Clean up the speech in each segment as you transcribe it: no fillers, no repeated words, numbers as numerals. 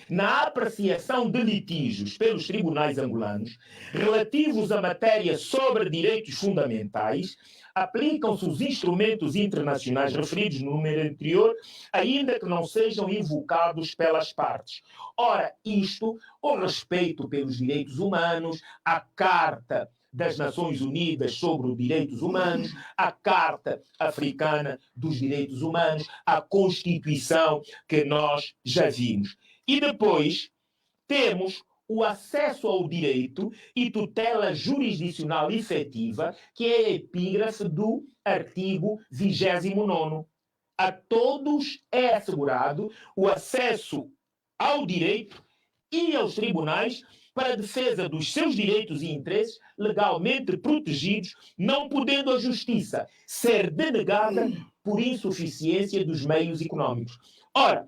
na apreciação de litígios pelos tribunais angolanos relativos à matéria sobre direitos fundamentais, aplicam-se os instrumentos internacionais referidos no número anterior, ainda que não sejam invocados pelas partes. Ora, isto, o respeito pelos direitos humanos, a Carta das Nações Unidas sobre os Direitos Humanos, a Carta Africana dos Direitos Humanos, a Constituição que nós já vimos. E depois temos o acesso ao direito e tutela jurisdicional efetiva, que é a epígrafe do artigo 29º. A todos é assegurado o acesso ao direito e aos tribunais para a defesa dos seus direitos e interesses legalmente protegidos, não podendo a justiça ser denegada por insuficiência dos meios econômicos. Ora,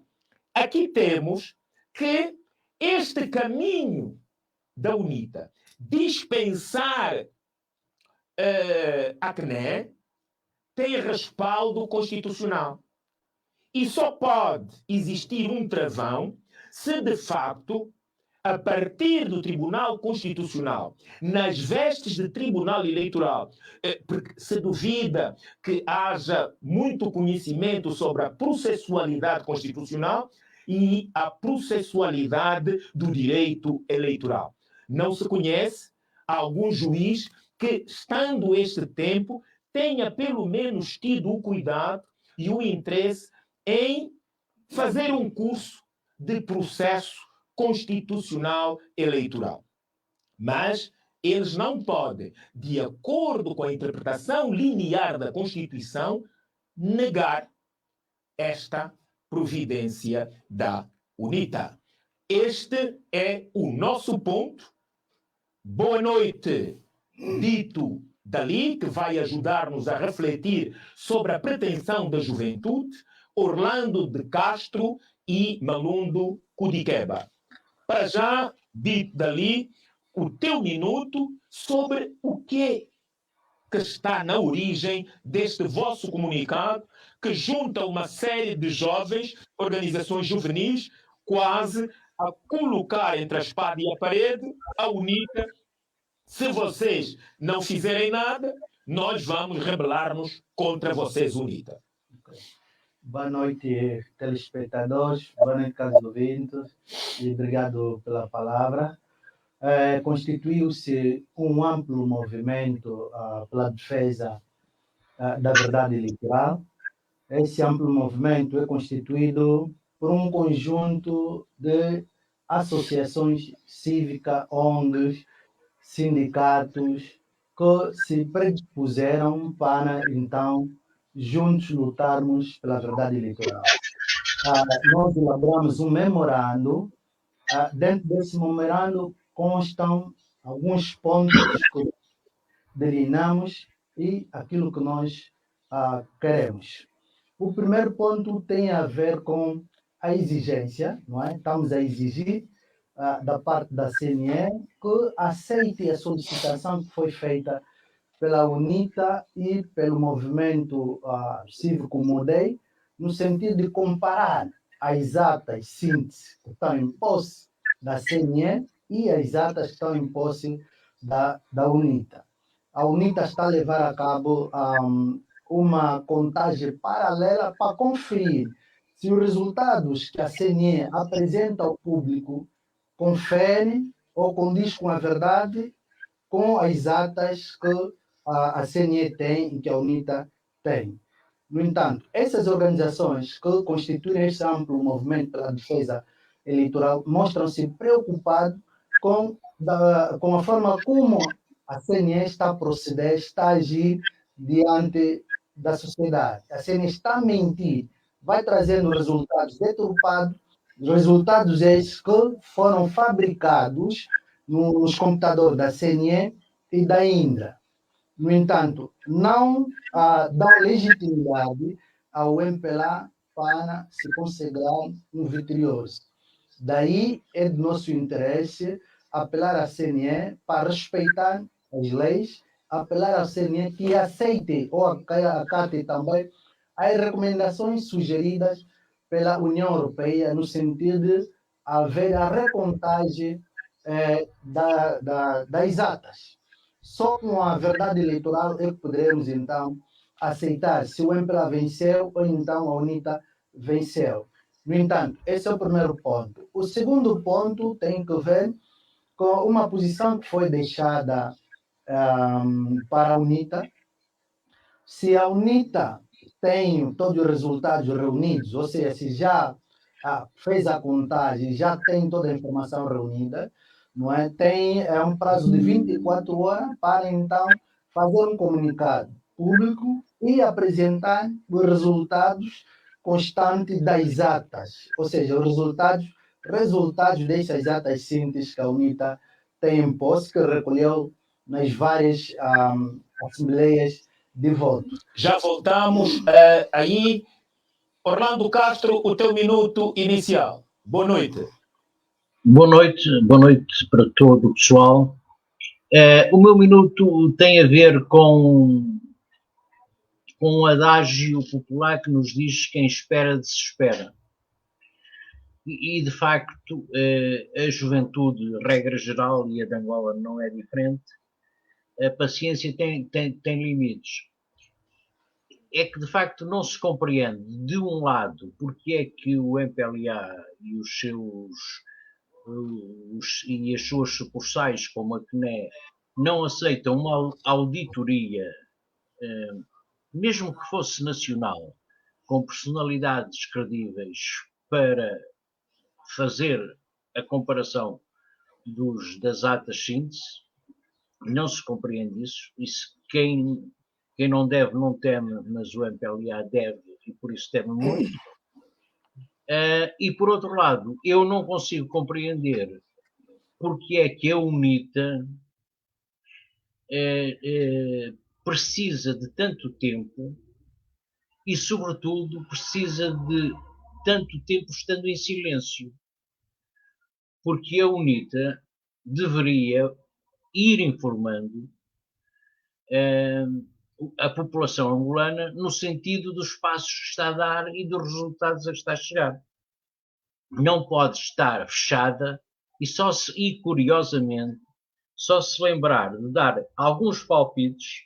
aqui temos que este caminho da UNITA, dispensar a CNE, tem respaldo constitucional. E só pode existir um travão se, de facto, a partir do Tribunal Constitucional, nas vestes de Tribunal Eleitoral, porque se duvida que haja muito conhecimento sobre a processualidade constitucional e a processualidade do direito eleitoral. Não se conhece algum juiz que, estando este tempo, tenha pelo menos tido o cuidado e o interesse em fazer um curso de processo constitucional eleitoral. Mas eles não podem, de acordo com a interpretação linear da Constituição, negar esta providência da UNITA. Este é o nosso ponto. Boa noite, dito Dali, que vai ajudar-nos a refletir sobre a pretensão da juventude, Orlando de Castro e Malundo Kudiqueba. Para já, dito Dali, o teu minuto sobre o que está na origem deste vosso comunicado, que junta uma série de jovens, organizações juvenis, quase a colocar entre a espada e a parede a UNITA. Se vocês não fizerem nada, nós vamos rebelar-nos contra vocês, UNITA. Boa noite, telespectadores, boa noite, caros ouvintes, e obrigado pela palavra. Constituiu-se um amplo movimento pela defesa da verdade eleitoral. Esse amplo movimento é constituído por um conjunto de associações cívicas, ONGs, sindicatos, que se predispuseram para, então, juntos lutarmos pela verdade eleitoral. Nós elaboramos um memorando. Dentro desse memorando constam alguns pontos que delineamos e aquilo que nós queremos. O primeiro ponto tem a ver com a exigência, não é? Estamos a exigir da parte da CNE que aceite a solicitação que foi feita pela UNITA e pelo movimento cívico Modei, no sentido de comparar as atas síntese que estão em posse da CNE e as atas que estão em posse da UNITA. A UNITA está a levar a cabo uma contagem paralela para conferir se os resultados que a CNE apresenta ao público confere ou condiz com a verdade com as atas que a CNE tem e que a UNITA tem. No entanto, essas organizações que constituem este amplo movimento pela defesa eleitoral mostram-se preocupados com a forma como a CNE está a proceder, está a agir diante da sociedade. A CNE está a mentir, vai trazendo resultados deturpados, resultados esses que foram fabricados nos computadores da CNE e da Indra. No entanto, não dá legitimidade ao MPLA para se consagrar um vitorioso. Daí é de nosso interesse apelar à CNE para respeitar as leis, apelar à CNE que aceite ou acate também as recomendações sugeridas pela União Europeia no sentido de haver a recontagem das atas. Só com a verdade eleitoral é que poderemos, então, aceitar se o MPLA venceu ou então a UNITA venceu. No entanto, esse é o primeiro ponto. O segundo ponto tem que ver com uma posição que foi deixada para a UNITA. Se a UNITA tem todos os resultados reunidos, ou seja, se já fez a contagem, já tem toda a informação reunida, não é? Tem um prazo de 24 horas para então fazer um comunicado público e apresentar os resultados constantes das atas, ou seja, os resultados dessas atas síntese que a UNITA tem em posse, que recolheu nas várias assembleias de voto. Já voltamos aí. Orlando Castro, o teu minuto inicial. Boa noite. Boa noite para todo o pessoal. O meu minuto tem a ver com um adágio popular que nos diz: quem espera desespera. E de facto, a juventude, regra geral, e a de Angola não é diferente, a paciência tem limites. É que de facto não se compreende, de um lado, porque é que o MPLA e e as suas sucursais, como a CNE, não aceitam uma auditoria, mesmo que fosse nacional, com personalidades credíveis, para fazer a comparação das atas síntese. Não se compreende isso. Isso quem não deve não teme, mas o MPLA deve, e por isso teme muito. E por outro lado, eu não consigo compreender porque é que a UNITA precisa de tanto tempo e, sobretudo, precisa de tanto tempo estando em silêncio. Porque a UNITA deveria ir informando a população angolana no sentido dos passos que está a dar e dos resultados a que está a chegar. Não pode estar fechada e curiosamente, só se lembrar de dar alguns palpites,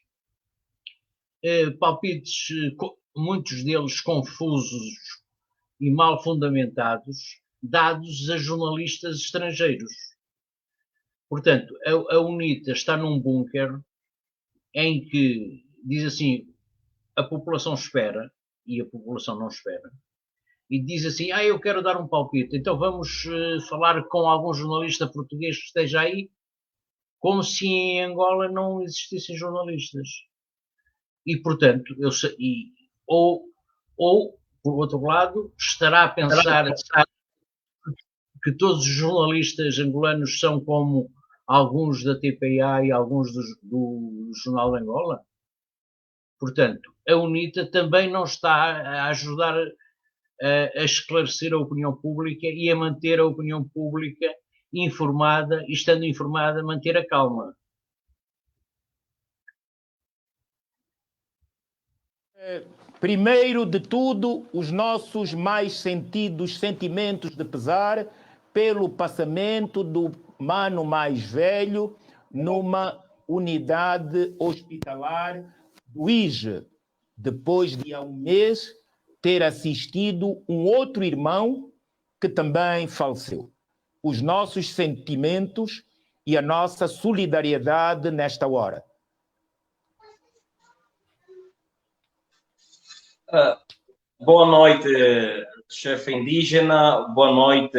muitos deles confusos e mal fundamentados, dados a jornalistas estrangeiros. Portanto, a UNITA está num bunker em que diz assim: a população espera, e a população não espera, e diz assim: eu quero dar um palpite, então vamos falar com algum jornalista português que esteja aí, como se em Angola não existissem jornalistas. E, portanto, ou, por outro lado, estará a pensar que todos os jornalistas angolanos são como alguns da TPA e alguns do Jornal de Angola? Portanto, a UNITA também não está a ajudar a esclarecer a opinião pública e a manter a opinião pública informada, e estando informada, manter a calma. Primeiro de tudo, os nossos mais sentidos sentimentos de pesar pelo passamento do mano mais velho numa unidade hospitalar do IGE, depois de há um mês ter assistido um outro irmão que também faleceu. Os nossos sentimentos e a nossa solidariedade nesta hora. Boa noite, chefe indígena. Boa noite,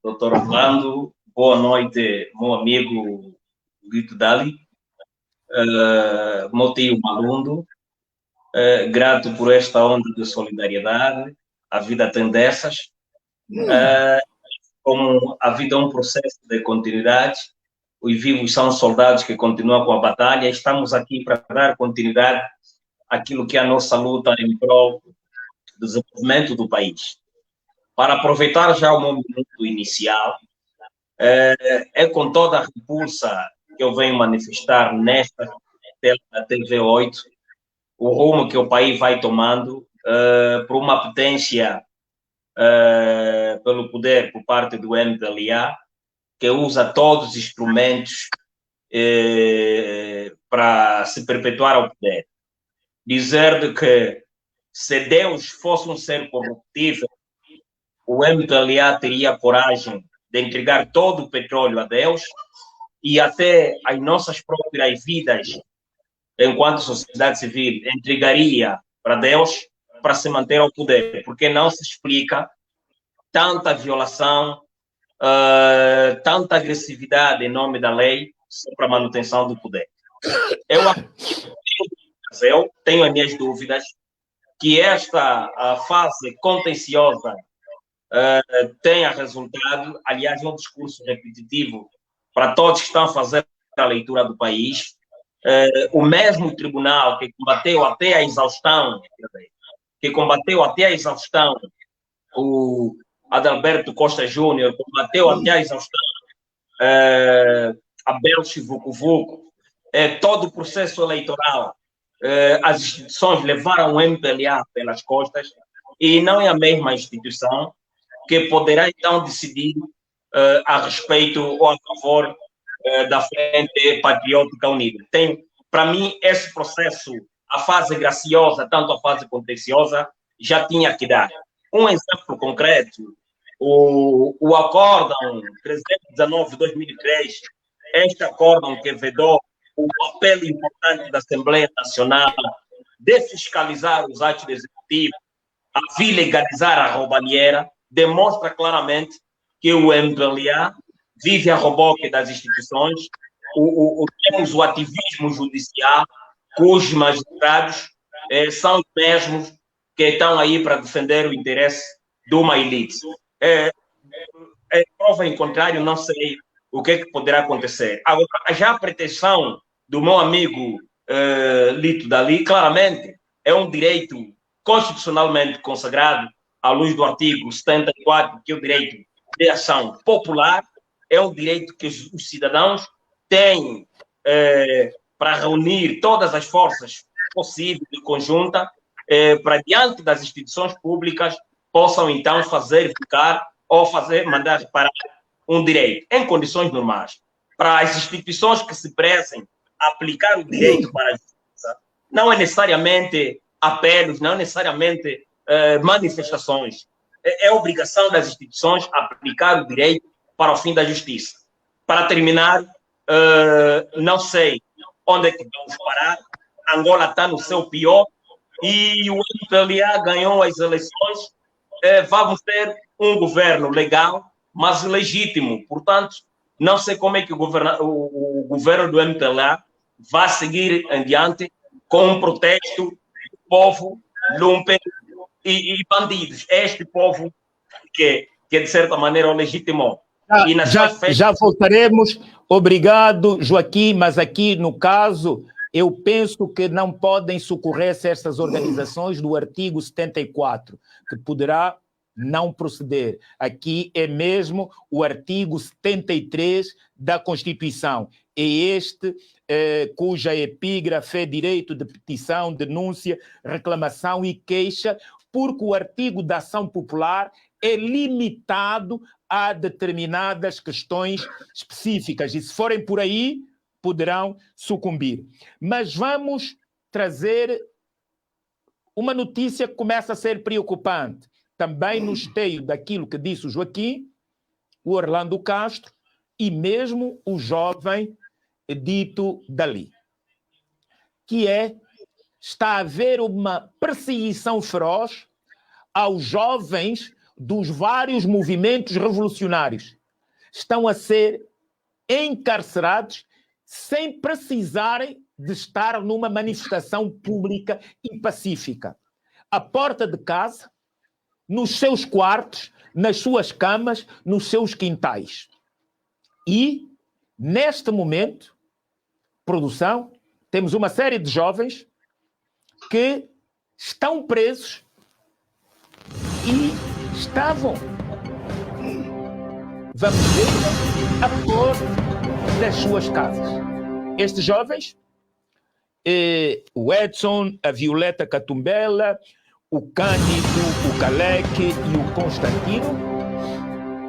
doutor Orlando. Boa noite, meu amigo Guito Dali. Meu tio Malundo. Grato por esta onda de solidariedade. A vida tem dessas. Como a vida é um processo de continuidade, os vivos são soldados que continuam com a batalha. Estamos aqui para dar continuidade àquilo que é a nossa luta em prol do desenvolvimento do país. Para aproveitar já o meu minuto inicial, é com toda a repulsa que eu venho manifestar nesta tela da TV8 o rumo que o país vai tomando por uma potência pelo poder por parte do MPLA, que usa todos os instrumentos para se perpetuar ao poder. Dizer que se Deus fosse um ser corruptível, o MPLA teria coragem de entregar todo o petróleo a Deus e até as nossas próprias vidas, enquanto sociedade civil, entregaria para Deus para se manter ao poder, porque não se explica tanta violação, tanta agressividade em nome da lei só para a manutenção do poder. Eu tenho as minhas dúvidas que esta fase contenciosa tenha resultado, aliás, um discurso repetitivo para todos que estão a fazer a leitura do país. O mesmo tribunal que combateu até a exaustão, o Adalberto Costa Júnior, combateu até a exaustão Abel Chivuco-Vuco, todo o processo eleitoral, as instituições levaram o MPLA pelas costas e não é a mesma instituição que poderá então decidir a respeito ou a favor da Frente Patriótica Unida. Para mim, esse processo, a fase graciosa, tanto a fase contenciosa, já tinha que dar. Um exemplo concreto, o acórdão 319/2003, este acórdão que vedou o papel importante da Assembleia Nacional de fiscalizar os atos do Executivo, a vir legalizar a roubalheira, demonstra claramente que o MPLA vive a reboque das instituições, temos o ativismo judicial, cujos magistrados são os mesmos que estão aí para defender o interesse de uma elite. Prova em contrário, não sei o que poderá acontecer. Agora, já a pretensão do meu amigo Lito Dali, claramente, é um direito constitucionalmente consagrado à luz do artigo 74, que é o direito de ação popular, é um direito que os cidadãos têm para reunir todas as forças possíveis e conjunta para, diante das instituições públicas, possam então fazer ficar ou mandar reparar um direito em condições normais. Para as instituições que se prezem a aplicar o direito para a justiça, não é necessariamente apelos, não é necessariamente manifestações. É obrigação das instituições aplicar o direito para o fim da justiça. Para terminar, não sei onde é que vamos parar. Angola está no seu pior e o MPLA ganhou as eleições. Vamos ter um governo legal, mas legítimo. Portanto, não sei como é que o governo do MPLA vai seguir adiante com um protesto do povo lumpen e bandidos. Este povo que de certa maneira o legitimou. Já voltaremos. Obrigado, Joaquim, mas aqui no caso eu penso que não podem socorrer-se estas organizações do artigo 74, que poderá não proceder. Aqui é mesmo o artigo 73 da Constituição. É este cuja epígrafe é direito de petição, denúncia, reclamação e queixa, porque o artigo da ação popular é limitado a determinadas questões específicas e, se forem por aí, poderão sucumbir. Mas vamos trazer uma notícia que começa a ser preocupante, também no esteio daquilo que disse o Joaquim, o Orlando Castro e mesmo o jovem dito Dali, que está a haver uma perseguição feroz aos jovens dos vários movimentos revolucionários. Estão a ser encarcerados sem precisarem de estar numa manifestação pública e pacífica. À porta de casa, nos seus quartos, nas suas camas, nos seus quintais. E, neste momento, produção, temos uma série de jovens que estão presos e estavam, vamos ver, a flor das suas casas. Estes jovens, o Edson, a Violeta Catumbela, o Cândido, o Calec e o Constantino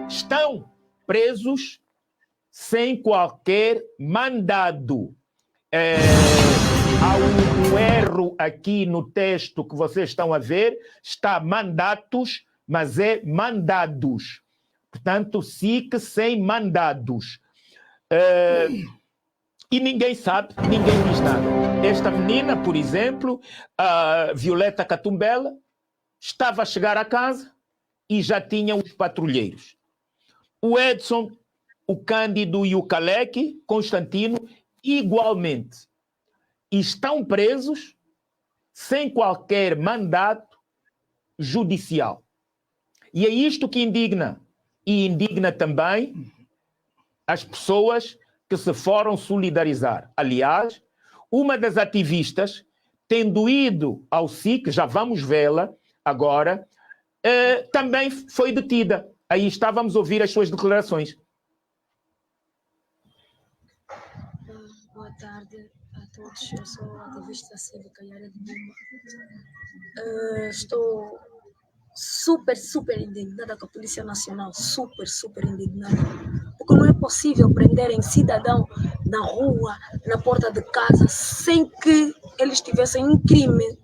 estão presos sem qualquer mandado. Há um erro aqui no texto que vocês estão a ver, está mandatos, mas é mandados. Portanto, SIC sem mandados. E ninguém sabe, ninguém diz nada. Esta menina, por exemplo, a Violeta Catumbela, estava a chegar a casa e já tinha os patrulheiros. O Edson, o Cândido e o Calec, Constantino, igualmente, estão presos sem qualquer mandato judicial. E é isto que indigna. E indigna também as pessoas que se foram solidarizar. Aliás, uma das ativistas, tendo ido ao SIC, já vamos vê-la agora, também foi detida. Aí estávamos a ouvir as suas declarações. Boa tarde a todos. Eu sou a ativista cívica Yara de Buma. Estou super indignada com a Polícia Nacional. Super indignada. Porque não é possível prenderem cidadão na rua, na porta de casa, sem que eles tivessem um crime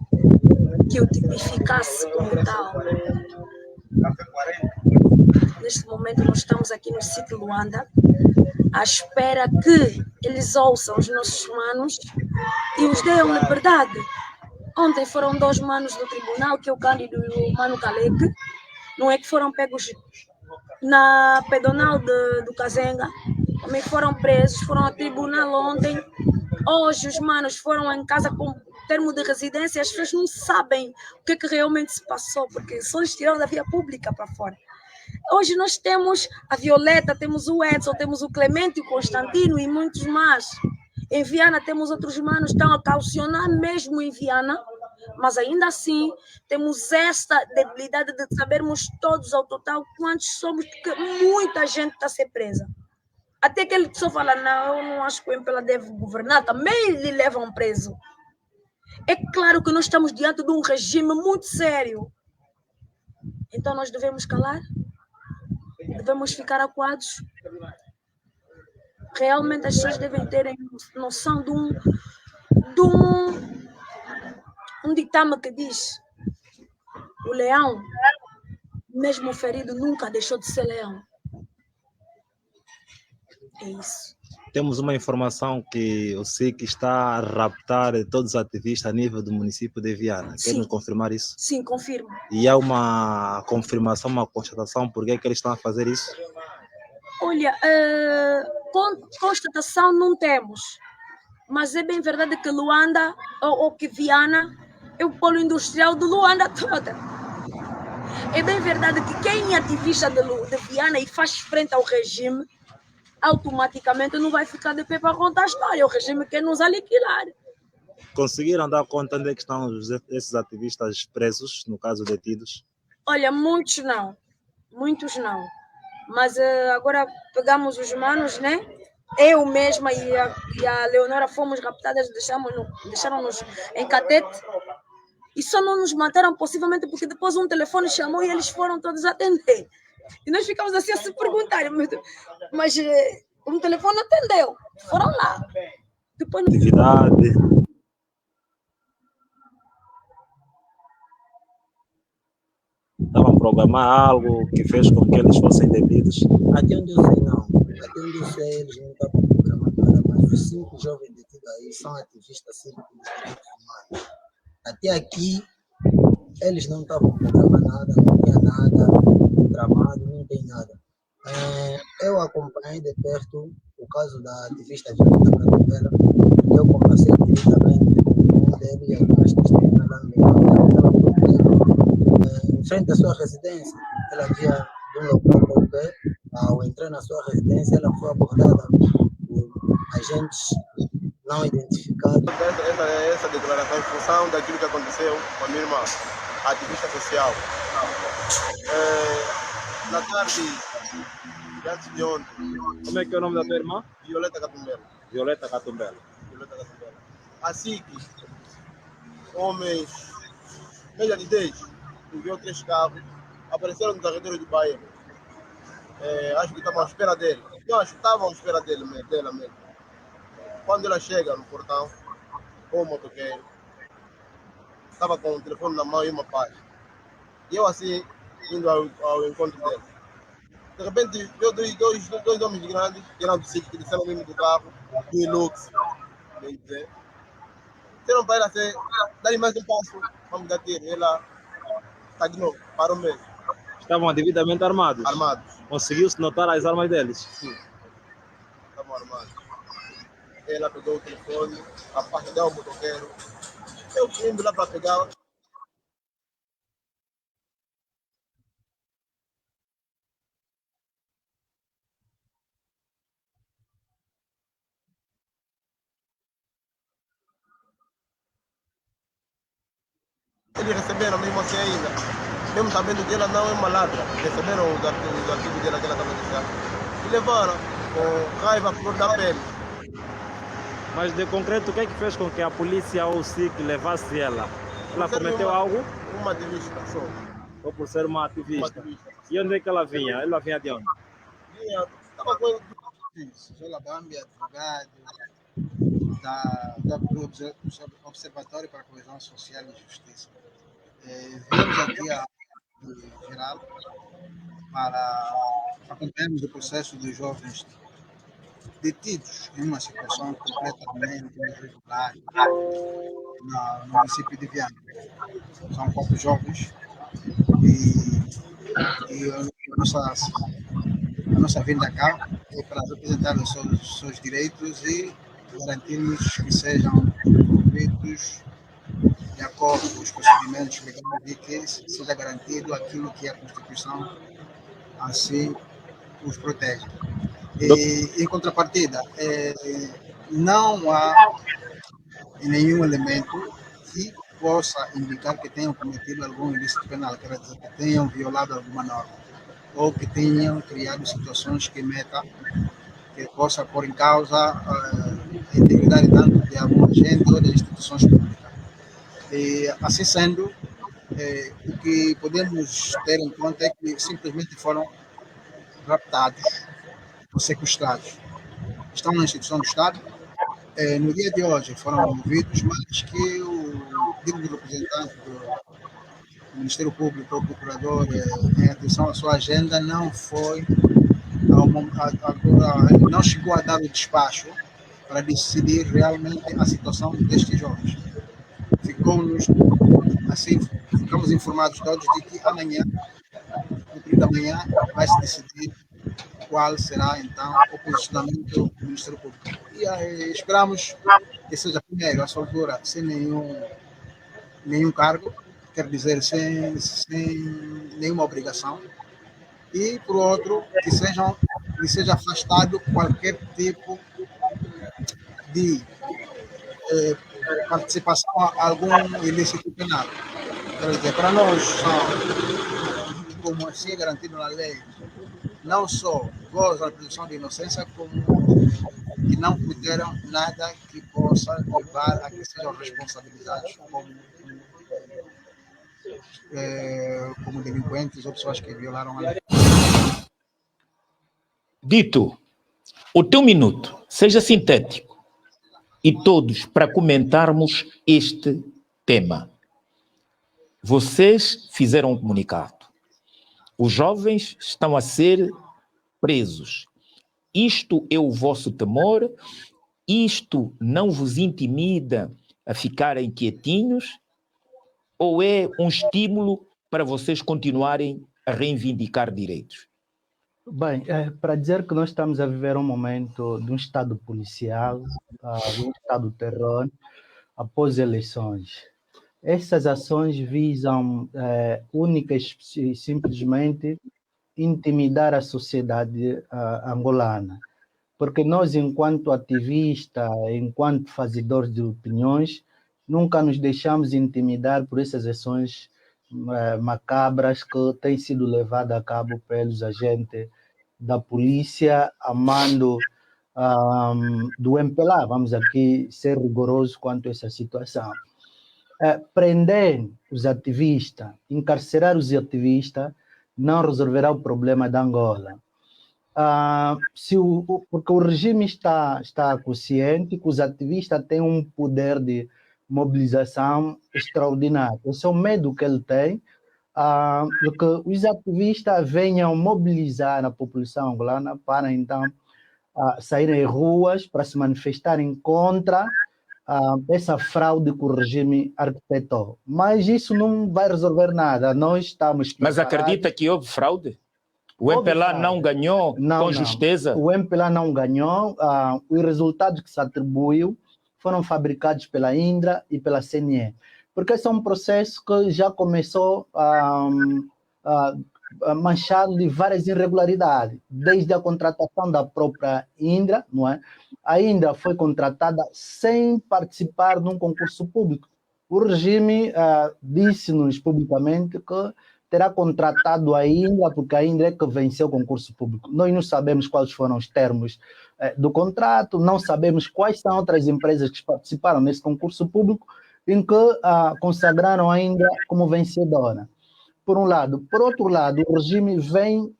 que o tipificasse como tal. Neste momento nós estamos aqui no sítio Luanda, à espera que eles ouçam os nossos manos e os deem liberdade. Ontem foram 2 manos do tribunal, que é o Cândido e o Mano Calec, não é que foram pegos na pedonal do Kazenga, também foram presos, foram ao tribunal ontem. Hoje os manos foram em casa com termo de residência, as pessoas não sabem o que realmente se passou, porque só eles tiraram da via pública para fora. Hoje nós temos a Violeta, temos o Edson, temos o Clemente, o Constantino e muitos mais. Em Viana temos outros manos que estão a caucionar mesmo em Viana, mas ainda assim temos esta debilidade de sabermos todos ao total quantos somos, porque muita gente está a ser presa. Até que ele só fala, não, eu não acho que o MPLA deve governar, também lhe levam preso. É claro que nós estamos diante de um regime muito sério. Então nós devemos calar? Devemos ficar acuados? Realmente as pessoas devem ter noção de um ditame que diz: o leão, mesmo ferido, nunca deixou de ser leão. É isso. Temos uma informação que o SIC está a raptar todos os ativistas a nível do município de Viana. Querem confirmar isso? Sim, confirmo. E há uma confirmação, uma constatação, por que é que eles estão a fazer isso? Olha, constatação não temos, mas é bem verdade que Luanda, ou que Viana, é o polo industrial de Luanda toda. É bem verdade que quem é ativista de Viana e faz frente ao regime, automaticamente não vai ficar de pé para contar a história. O regime quer nos aniquilar. Conseguiram dar conta onde é que estão esses ativistas presos, no caso detidos? Olha, muitos não. Mas agora pegamos os manos, né? Eu mesma e a Leonora fomos raptadas, deixaram-nos em catete. E só não nos mataram possivelmente porque depois um telefone chamou e eles foram todos atender. E nós ficamos assim a se perguntar, mas um telefone atendeu, foram lá. Depois... Atividade. Estavam a programar algo que fez com que eles fossem detidos? Até onde eu sei, não. Até onde eu sei, eles não estavam programando nada, mas os 5 jovens detidos aí são ativistas cívicos dos direitos humanos. Até aqui, eles não estavam programando nada, não tinha nada tramado, não tem nada. Eu acompanhei de perto o caso da ativista Violeta Catumbela, e eu conversei diretamente com um deles e algumas testemunhas lá no em frente à sua residência. Ela via de um local qualquer, ao entrar na sua residência, ela foi abordada por agentes não identificados. Essa declaração em função daquilo que aconteceu com a minha irmã, a ativista social. Na tarde de ontem. Como é que é o nome da tua irmã? Violeta Catumbela. Violeta Catumbela. Assim que homens, média de 10, enviou 3 carros, apareceram nos arredores do bairro. Acho que estavam à espera dele. Eu acho que estavam à espera dela mesmo. Quando ela chega no portão, o motoqueiro estava com o telefone na mão e uma paz. E eu assim, indo ao encontro dele. De repente, veio dois homens grandes, que eram do sítio, que disseram mesmo do carro, do Hilux, bem dizer. Disseram para ela assim, dá-lhe mais um passo, vamos dar tiro. Ela estagnou, parou mesmo. Estavam devidamente armados. Armados. Conseguiu-se notar as armas deles? Sim, estavam armados. Ela pegou o telefone, a parte dela o motoqueiro. Eu indo lá para pegar. Eles receberam mesmo assim ainda. Mesmo sabendo que ela não é uma ladra. Receberam os artigos dela que ela estava deixando. E levaram com raiva à flor da pele. Mas de concreto, o que é que fez com que a polícia ou o SIC levasse ela? Ela Por ser cometeu algo? Uma ativista só. Ou por ser uma Uma ativista? ativista. E onde é que ela vinha? Ela vinha de onde? Estava com Jola Bambi, advogado do Observatório para a Coesão Social e Justiça. Viemos aqui a geral para acompanharmos o processo dos jovens detidos em uma situação completamente irregular no município de Viana. São 4 jovens e a nossa vinda cá é para representar os seus direitos e garantirmos que sejam desenvolvidos de acordo com os procedimentos legais e que seja garantido aquilo que a Constituição assim os protege. E, em contrapartida, não há nenhum elemento que possa indicar que tenham cometido algum ilícito penal, quer dizer, que tenham violado alguma norma, ou que tenham criado situações que possa pôr em causa a integridade tanto de algum agente ou de instituições públicas. E, assim sendo, o que podemos ter em conta é que simplesmente foram raptados ou sequestrados. Estão na instituição do Estado. No dia de hoje foram ouvidos, mas que o digno representante do Ministério Público, o procurador, em atenção à sua agenda, não foi, não chegou a dar o despacho para decidir realmente a situação destes jovens. Ficamos informados todos de que amanhã, no período da manhã, vai se decidir qual será então o posicionamento do Ministério Público. E esperamos que seja primeiro a soltura sem nenhum cargo, quer dizer, sem nenhuma obrigação, e por outro, que seja afastado qualquer tipo de participação a algum ilícito penal. Quer dizer, para nós, como assim é garantido na lei, não só gozam da presunção de inocência, como que não cometeram nada que possa levar a que sejam responsabilizados como delinquentes ou pessoas que violaram a lei. Dito, o teu minuto, seja sintético, e todos para comentarmos este tema. Vocês fizeram um comunicado. Os jovens estão a ser presos. Isto é o vosso temor? Isto não vos intimida a ficarem quietinhos? Ou é um estímulo para vocês continuarem a reivindicar direitos? Bem, para dizer que nós estamos a viver um momento de um estado policial, de um estado de terror, após eleições. Essas ações visam única e simplesmente intimidar a sociedade angolana, porque nós, enquanto ativistas, enquanto fazedores de opiniões, nunca nos deixamos intimidar por essas ações macabras que têm sido levadas a cabo pelos agentes da polícia, a mando do MPLA. Vamos aqui ser rigorosos quanto a essa situação. prender os ativistas, encarcerar os ativistas, não resolverá o problema da Angola. Porque o regime está consciente que os ativistas têm um poder de mobilização extraordinário. Esse é o medo que ele tem, de que os ativistas venham mobilizar a população angolana para então saírem às ruas para se manifestarem contra essa fraude que o regime arquitetou. Mas isso não vai resolver nada. Nós estamos Mas preparados. acredita que houve fraude? O Houve MPLA fraude. não ganhou Não. justeza? O MPLA não ganhou. Os resultados que se atribuiu foram fabricados pela Indra e pela CNE. Porque esse é um processo que já começou manchado de várias irregularidades, desde a contratação da própria Indra, não é? A Indra foi contratada sem participar de um concurso público. O regime disse-nos publicamente que terá contratado a Indra, porque a Indra é que venceu o concurso público. Nós não sabemos quais foram os termos do contrato, não sabemos quais são outras empresas que participaram nesse concurso público em que consagraram a Indra como vencedora. Por um lado. Por outro lado, o regime vem,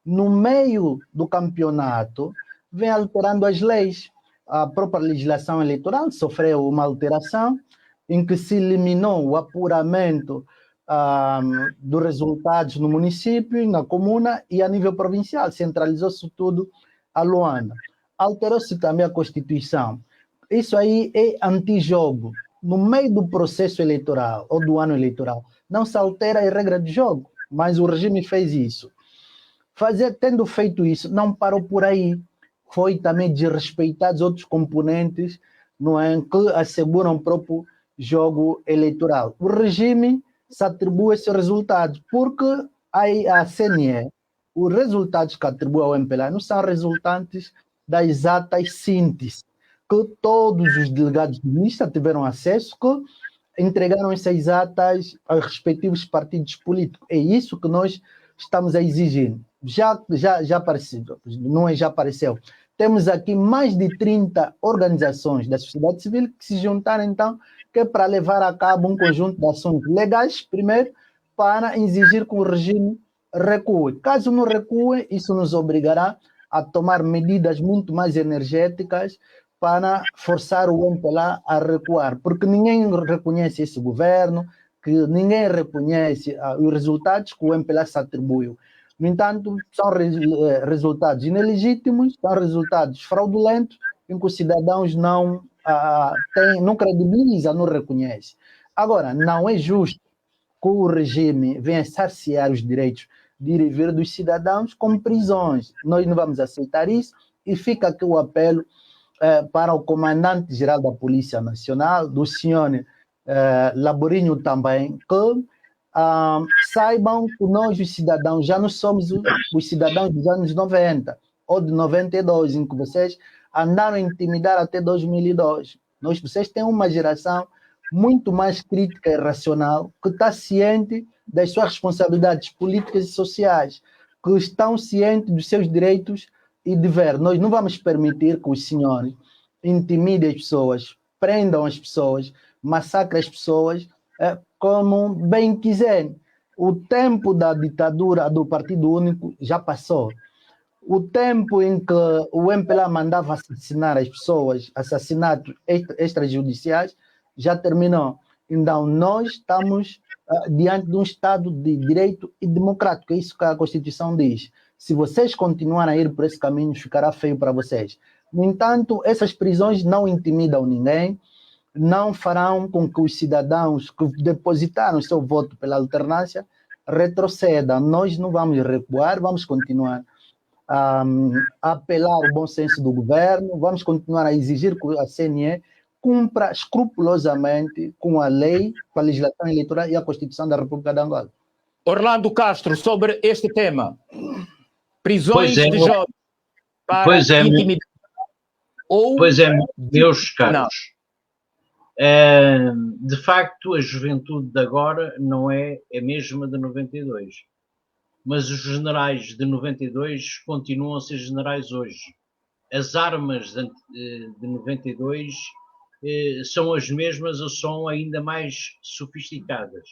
no meio do campeonato, vem alterando as leis. A própria legislação eleitoral sofreu uma alteração em que se eliminou o apuramento dos resultados no município, na comuna e a nível provincial. Centralizou-se tudo a Luanda. Alterou-se também a Constituição. Isso aí é antijogo. No meio do processo eleitoral ou do ano eleitoral, não se altera a regra de jogo, mas o regime fez isso. Tendo feito isso, não parou por aí. Foi também desrespeitados outros componentes, não é, que asseguram o próprio jogo eleitoral. O regime se atribui esses resultados, porque a CNE, os resultados que atribui ao MPLA não são resultantes das atas síntese, que todos os delegados de lista tiveram acesso, que entregaram essas atas aos respectivos partidos políticos. É isso que nós estamos a exigir. Já apareceu, não é já apareceu. Temos aqui mais de 30 organizações da sociedade civil que se juntaram, então, que é para levar a cabo um conjunto de ações legais, primeiro, para exigir que o regime recue. Caso não recue, isso nos obrigará a tomar medidas muito mais energéticas para forçar o MPLA a recuar, porque ninguém reconhece esse governo, que ninguém reconhece os resultados que o MPLA se atribuiu. No entanto, são resultados ilegítimos, são resultados fraudulentos, em que os cidadãos não credibilizam, não reconhecem. Agora, não é justo que o regime venha saciar os direitos de ir e vir dos cidadãos com prisões. Nós não vamos aceitar isso, e fica aqui o apelo para o comandante-geral da Polícia Nacional, do senhor Laborinho também, que saibam que nós, os cidadãos, já não somos os cidadãos dos anos 90 ou de 92, em que vocês andaram a intimidar até 2002. Vocês têm uma geração muito mais crítica e racional, que está ciente das suas responsabilidades políticas e sociais, que estão cientes dos seus direitos e deveres. Nós não vamos permitir que os senhores intimidem as pessoas, prendam as pessoas, massacrem as pessoas como bem quiserem. O tempo da ditadura do Partido Único já passou. O tempo em que o MPLA mandava assassinar as pessoas, assassinatos extrajudiciais, já terminou. Então, nós estamos diante de um Estado de direito e democrático. É isso que a Constituição diz. Se vocês continuarem a ir por esse caminho, ficará feio para vocês. No entanto, essas prisões não intimidam ninguém, não farão com que os cidadãos que depositaram seu voto pela alternância retrocedam. Nós não vamos recuar, vamos continuar a apelar ao bom senso do governo, vamos continuar a exigir que a CNE cumpra escrupulosamente com a lei, com a legislação eleitoral e a Constituição da República de Angola. Orlando Castro, sobre este tema. Prisões de jovens para intimidar ou... Pois é, meus caros. De facto, a juventude de agora não é a mesma de 92. Mas os generais de 92 continuam a ser generais hoje. As armas de 92 são as mesmas ou são ainda mais sofisticadas.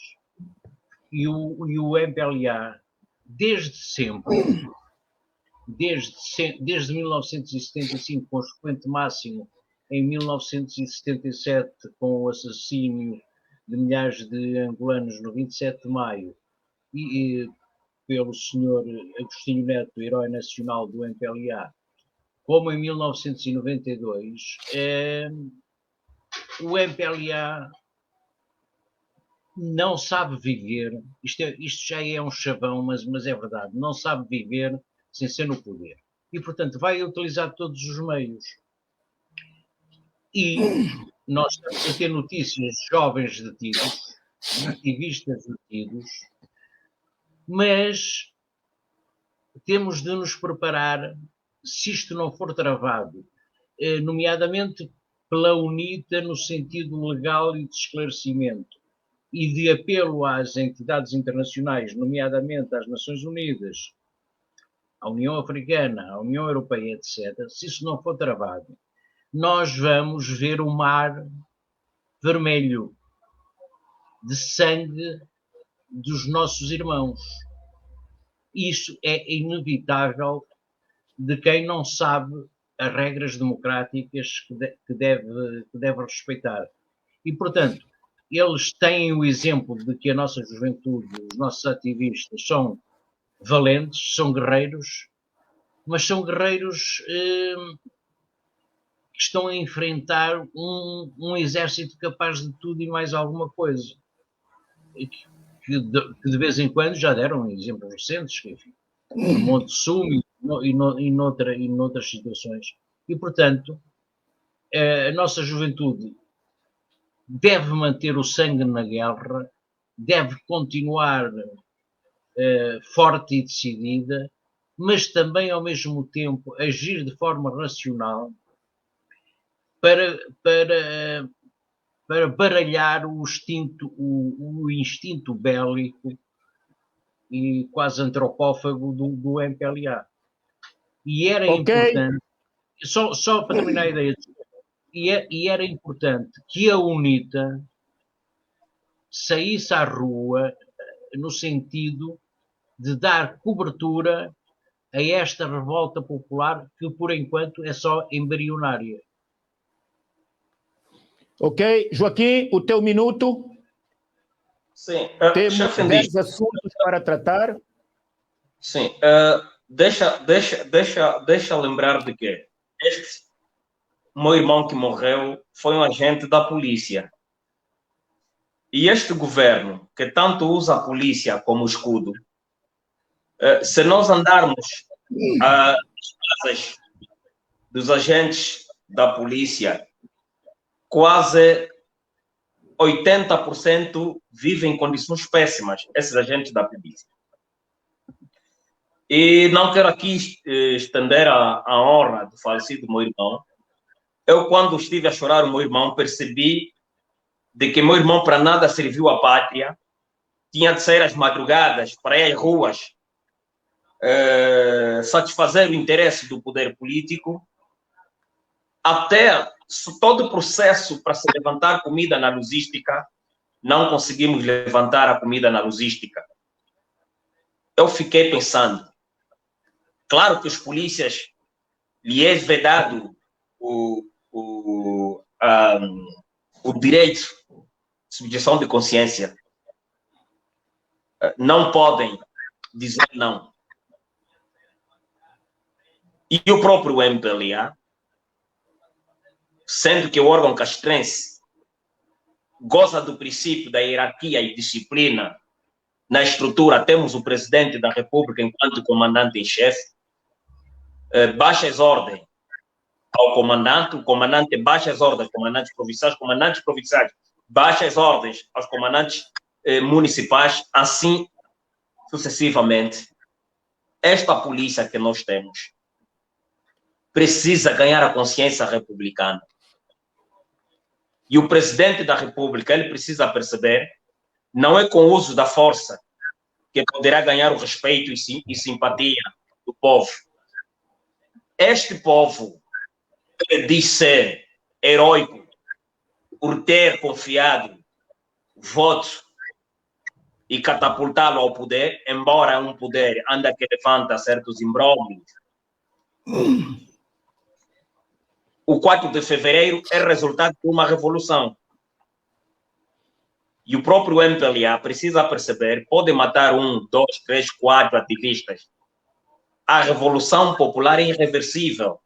E o MPLA, desde sempre, desde 1975, consequente máximo em 1977, com o assassínio de milhares de angolanos no 27 de maio, e pelo senhor Agostinho Neto, herói nacional do MPLA, como em 1992, o MPLA não sabe viver, isto já é um chavão, mas é verdade, não sabe viver sem ser no poder. E, portanto, vai utilizar todos os meios. E nós estamos a ter notícias de jovens detidos, de ativistas detidos, mas temos de nos preparar, se isto não for travado, nomeadamente pela UNITA no sentido legal e de esclarecimento, e de apelo às entidades internacionais, nomeadamente às Nações Unidas, à União Africana, à União Europeia, etc., se isso não for travado, nós vamos ver o mar vermelho de sangue dos nossos irmãos. Isso é inevitável de quem não sabe as regras democráticas que deve respeitar. E, portanto, eles têm o exemplo de que a nossa juventude, os nossos ativistas são valentes, são guerreiros, mas são guerreiros que estão a enfrentar um exército capaz de tudo e mais alguma coisa. Que de vez em quando já deram exemplos recentes, que, enfim, no Monte Sul e noutras situações. E, portanto, a nossa juventude deve manter o sangue na guerra, deve continuar forte e decidida, mas também, ao mesmo tempo, agir de forma racional para baralhar o instinto bélico e quase antropófago do MPLA. E era importante, só para terminar a ideia, e era importante que a UNITA saísse à rua no sentido de dar cobertura a esta revolta popular que, por enquanto, é só embrionária. Ok. Joaquim, o teu minuto. Sim. Temos 10 assuntos para tratar. Sim. Deixa lembrar de que este meu irmão que morreu foi um agente da polícia. E este governo, que tanto usa a polícia como escudo, se nós andarmos as casas dos agentes da polícia, quase 80% vivem em condições péssimas, esses agentes da polícia. E não quero aqui estender a honra do falecido meu irmão. Eu, quando estive a chorar o meu irmão, percebi de que meu irmão para nada serviu à pátria, tinha de sair às madrugadas para ir às ruas satisfazer o interesse do poder político, até todo o processo para se levantar comida na logística, não conseguimos levantar a comida na logística. Eu fiquei pensando, claro que os polícias lhes é vedado o direito de subjeção de consciência, não podem dizer não. E o próprio MPLA, sendo que o órgão castrense goza do princípio da hierarquia e disciplina na estrutura, temos o presidente da República enquanto comandante em chefe, baixa as ordens ao comandante, o comandante baixa as ordens aos comandantes provinciais baixa as ordens aos comandantes municipais, assim sucessivamente. Esta polícia que nós temos precisa ganhar a consciência republicana. E o presidente da República, ele precisa perceber, não é com o uso da força que poderá ganhar o respeito e simpatia do povo. Este povo, ele diz ser heróico, por ter confiado voto e catapultá-lo ao poder, embora um poder anda que levanta certos imbróglios. O 4 de fevereiro é resultado de uma revolução. E o próprio MPLA precisa perceber, pode matar 1, 2, 3, 4 ativistas. A revolução popular é irreversível.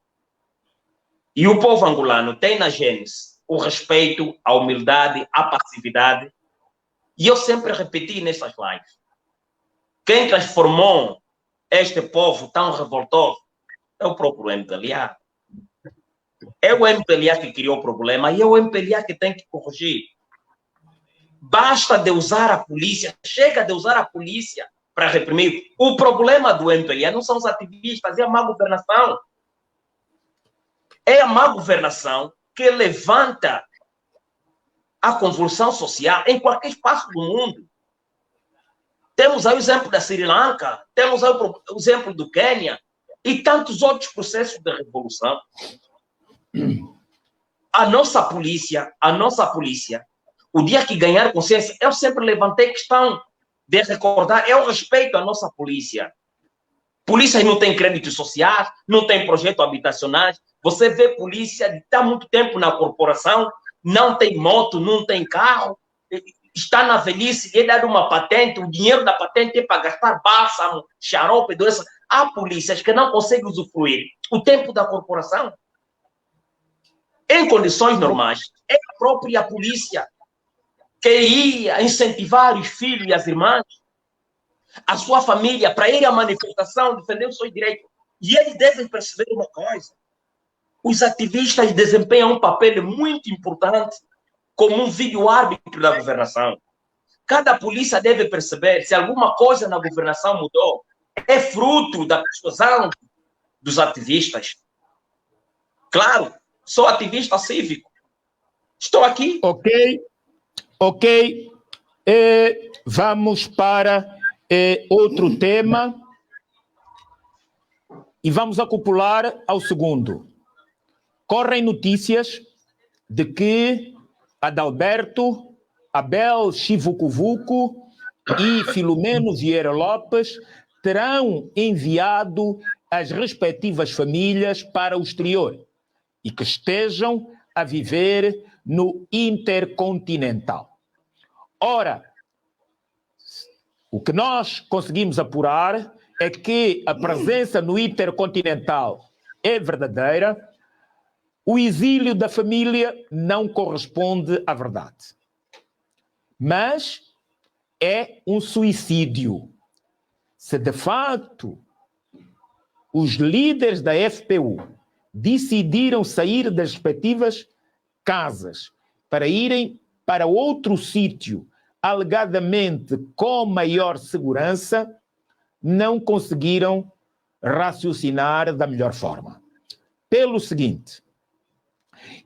E o povo angolano tem na gênese o respeito, a humildade, a passividade. E eu sempre repeti nessas lives. Quem transformou este povo tão revoltoso é o próprio MPLA. É o MPLA que criou o problema e é o MPLA que tem que corrigir. Basta de usar a polícia, chega de usar a polícia para reprimir. O problema do MPLA não são os ativistas, é a má governação. É a má governação que levanta a convulsão social em qualquer espaço do mundo. Temos aí o exemplo da Sri Lanka, temos aí o exemplo do Quênia e tantos outros processos de revolução. A nossa polícia, o dia que ganhar consciência, eu sempre levantei questão de recordar, é o respeito à nossa polícia. Polícias não têm créditos sociais, não tem projetos habitacionais. Você vê polícia de estar muito tempo na corporação, não tem moto, não tem carro, está na velhice, ele dá uma patente, o dinheiro da patente é para gastar bálsamo, xarope, doença. Há polícias que não conseguem usufruir o tempo da corporação. Em condições normais, é a própria polícia que iria incentivar os filhos e as irmãs, a sua família, para ir à manifestação, defender os seus direitos. E eles devem perceber uma coisa. Os ativistas desempenham um papel muito importante como um vídeo-árbitro da governação. Cada polícia deve perceber se alguma coisa na governação mudou. É fruto da persuasão dos ativistas. Claro, sou ativista cívico. Estou aqui. Ok. Vamos para outro tema e vamos acoplar ao segundo. Correm notícias de que Adalberto, Abel Chivucuvuco e Filomeno Vieira Lopes terão enviado as respectivas famílias para o exterior e que estejam a viver no Intercontinental. Ora, o que nós conseguimos apurar é que a presença no Intercontinental é verdadeira. O exílio da família não corresponde à verdade. Mas é um suicídio. Se de facto os líderes da FPU decidiram sair das respectivas casas para irem para outro sítio, alegadamente com maior segurança, não conseguiram raciocinar da melhor forma. Pelo seguinte,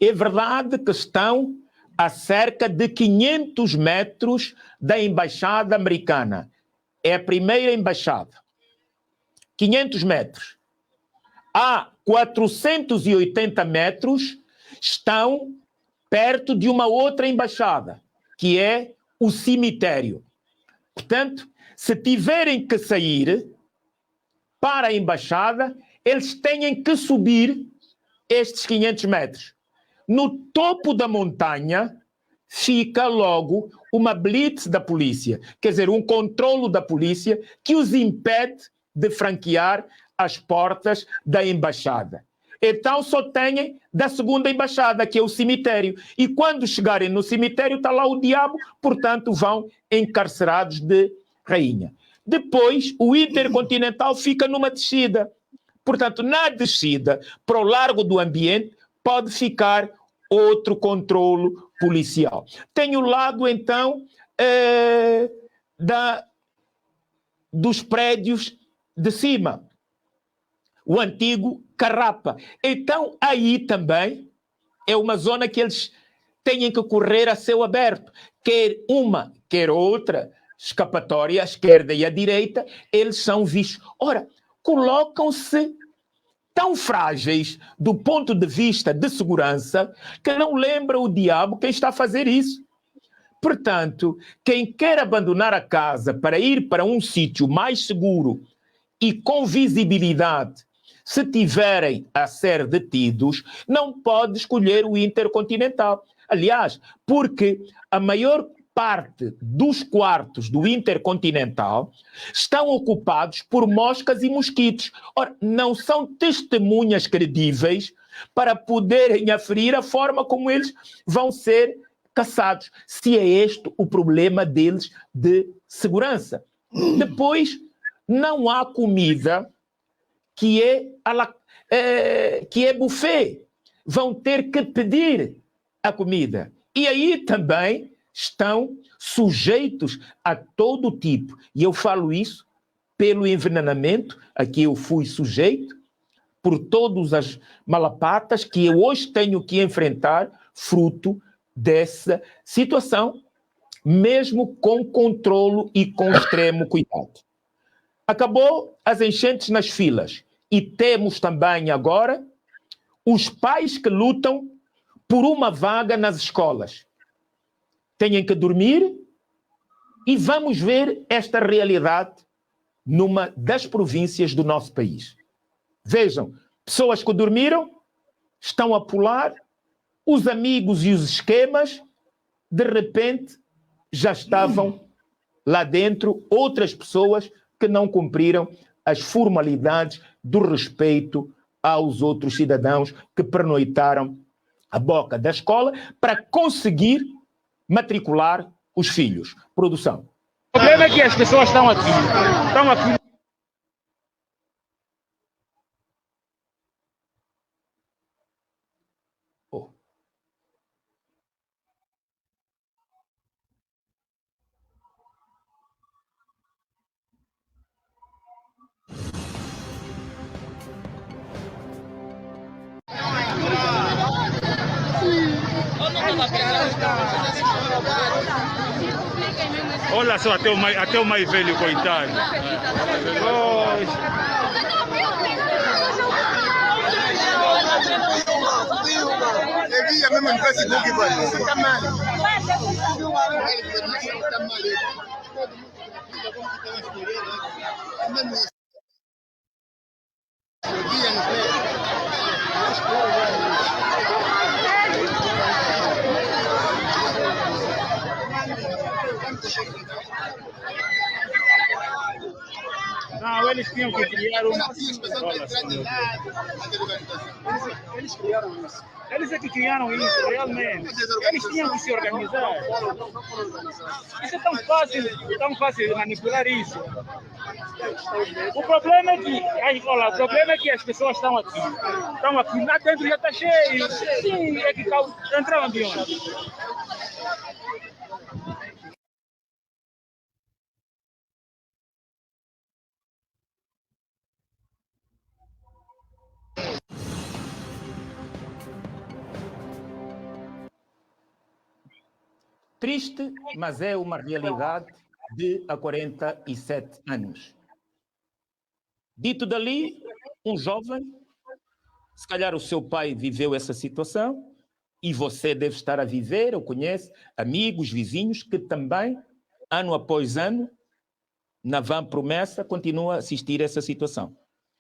é verdade que estão a cerca de 500 metros da embaixada americana. É a primeira embaixada. 500 metros. A 480 metros estão perto de uma outra embaixada, que é o cemitério. Portanto, se tiverem que sair para a embaixada, eles têm que subir estes 500 metros. No topo da montanha fica logo uma blitz da polícia, quer dizer, um controlo da polícia que os impede de franquear as portas da embaixada. Então só têm da segunda embaixada, que é o cemitério. E quando chegarem no cemitério está lá o diabo, portanto vão encarcerados de rainha. Depois o Intercontinental fica numa descida. Portanto, na descida para o largo do ambiente pode ficar outro controlo policial. Tem o lado, então, dos prédios de cima. O antigo Carrapa. Então, aí também é uma zona que eles têm que correr a céu aberto. Quer uma, quer outra escapatória, à esquerda e à direita, eles são vistos. Ora, colocam-se tão frágeis do ponto de vista de segurança que não lembra o diabo quem está a fazer isso. Portanto, quem quer abandonar a casa para ir para um sítio mais seguro e com visibilidade, se tiverem a ser detidos, não pode escolher o Intercontinental. Aliás, porque a maior parte dos quartos do Intercontinental estão ocupados por moscas e mosquitos. Ora, não são testemunhas credíveis para poderem aferir a forma como eles vão ser caçados, se é este o problema deles de segurança. Depois, não há comida que é buffet. Vão ter que pedir a comida. E aí também estão sujeitos a todo tipo. E eu falo isso pelo envenenamento a que eu fui sujeito, por todas as malapatas que eu hoje tenho que enfrentar, fruto dessa situação, mesmo com controlo e com extremo cuidado. Acabou as enchentes nas filas e temos também agora os pais que lutam por uma vaga nas escolas. Têm que dormir e vamos ver esta realidade numa das províncias do nosso país. Vejam, pessoas que dormiram estão a pular, os amigos e os esquemas, de repente, já estavam lá dentro outras pessoas que não cumpriram as formalidades do respeito aos outros cidadãos que pernoitaram a boca da escola para conseguir matricular os filhos. Produção. O problema é que as pessoas estão aqui. Oh. Olha só, até o mais velho, coitado. Mesmo no Facebook, mano. Tá mal. Não, eles tinham que criar uma... Eles criaram isso. Eles é que criaram isso, realmente. Eles tinham que se organizar. Isso é tão fácil de manipular isso. O problema é que as pessoas estão aqui. Lá dentro já está cheio. Sim, é que entraram de onde? Triste, mas é uma realidade de há 47 anos. Dito dali, um jovem, se calhar o seu pai viveu essa situação e você deve estar a viver, ou conhece amigos, vizinhos que também, ano após ano, na vã promessa, continuam a assistir a essa situação.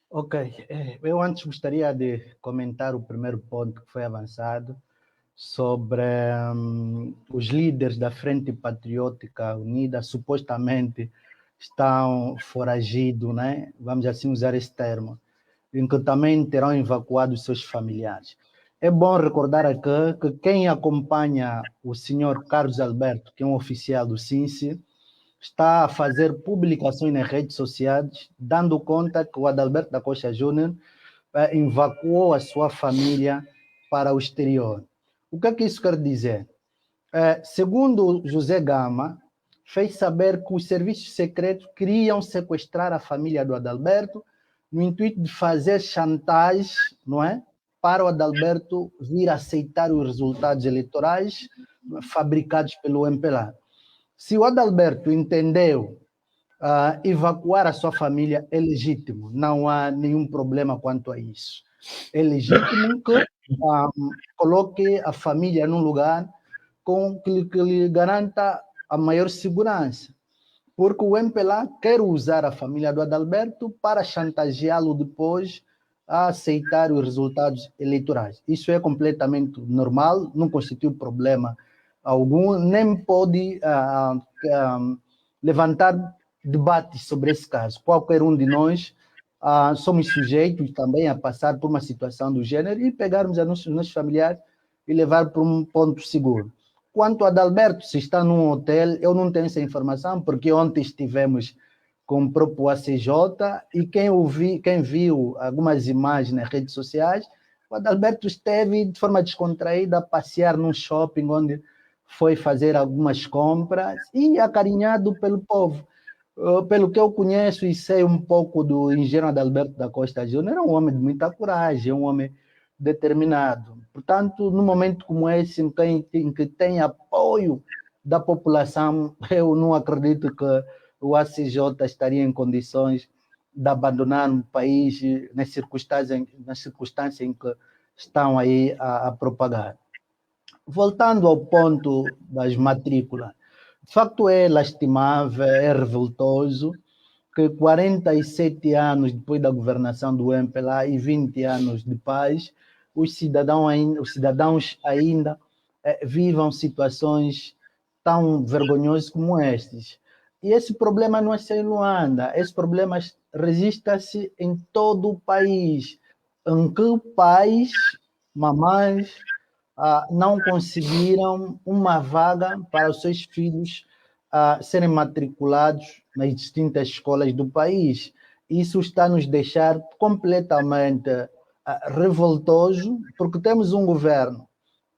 Ok, eu antes gostaria de comentar o primeiro ponto que foi avançado sobre os líderes da Frente Patriótica Unida, supostamente estão foragidos, né? Vamos assim usar esse termo, em que também terão evacuado os seus familiares. É bom recordar aqui que quem acompanha o senhor Carlos Alberto, que é um oficial do SINCE, está a fazer publicações nas redes sociais, dando conta que o Adalberto da Costa Júnior evacuou a sua família para o exterior. O que é que isso quer dizer? Segundo José Gama, fez saber que os serviços secretos queriam sequestrar a família do Adalberto no intuito de fazer chantagem, não é? Para o Adalberto vir aceitar os resultados eleitorais fabricados pelo MPLA. Se o Adalberto entendeu evacuar a sua família, é legítimo, não há nenhum problema quanto a isso. É legítimo que coloque a família num lugar que lhe garanta a maior segurança. Porque o MPLA quer usar a família do Adalberto para chantageá-lo depois a aceitar os resultados eleitorais. Isso é completamente normal, não constitui problema algum, nem pode levantar debates sobre esse caso. Qualquer um de nós somos sujeitos também a passar por uma situação do gênero e pegarmos os nossos familiares e levar para um ponto seguro. Quanto a Adalberto, se está num hotel, eu não tenho essa informação, porque ontem estivemos com o próprio ACJ e quem viu algumas imagens nas redes sociais, o Adalberto esteve de forma descontraída a passear num shopping onde foi fazer algumas compras e acarinhado pelo povo. Pelo que eu conheço e sei um pouco do engenheiro Adalberto da Costa Júnior, é um homem de muita coragem, é um homem determinado. Portanto, num momento como esse, em que tem apoio da população, eu não acredito que o ACJ estaria em condições de abandonar um país nas circunstâncias em que estão aí a propagar. Voltando ao ponto das matrículas, de facto é lastimável, é revoltoso que 47 anos depois da governação do MPLA e 20 anos de paz, os cidadãos ainda vivam situações tão vergonhosas como estas. E esse problema não é só em Luanda, esse problema registra-se em todo o país, em que pais, mamães, não conseguiram uma vaga para os seus filhos serem matriculados nas distintas escolas do país. Isso está a nos deixar completamente revoltoso, porque temos um governo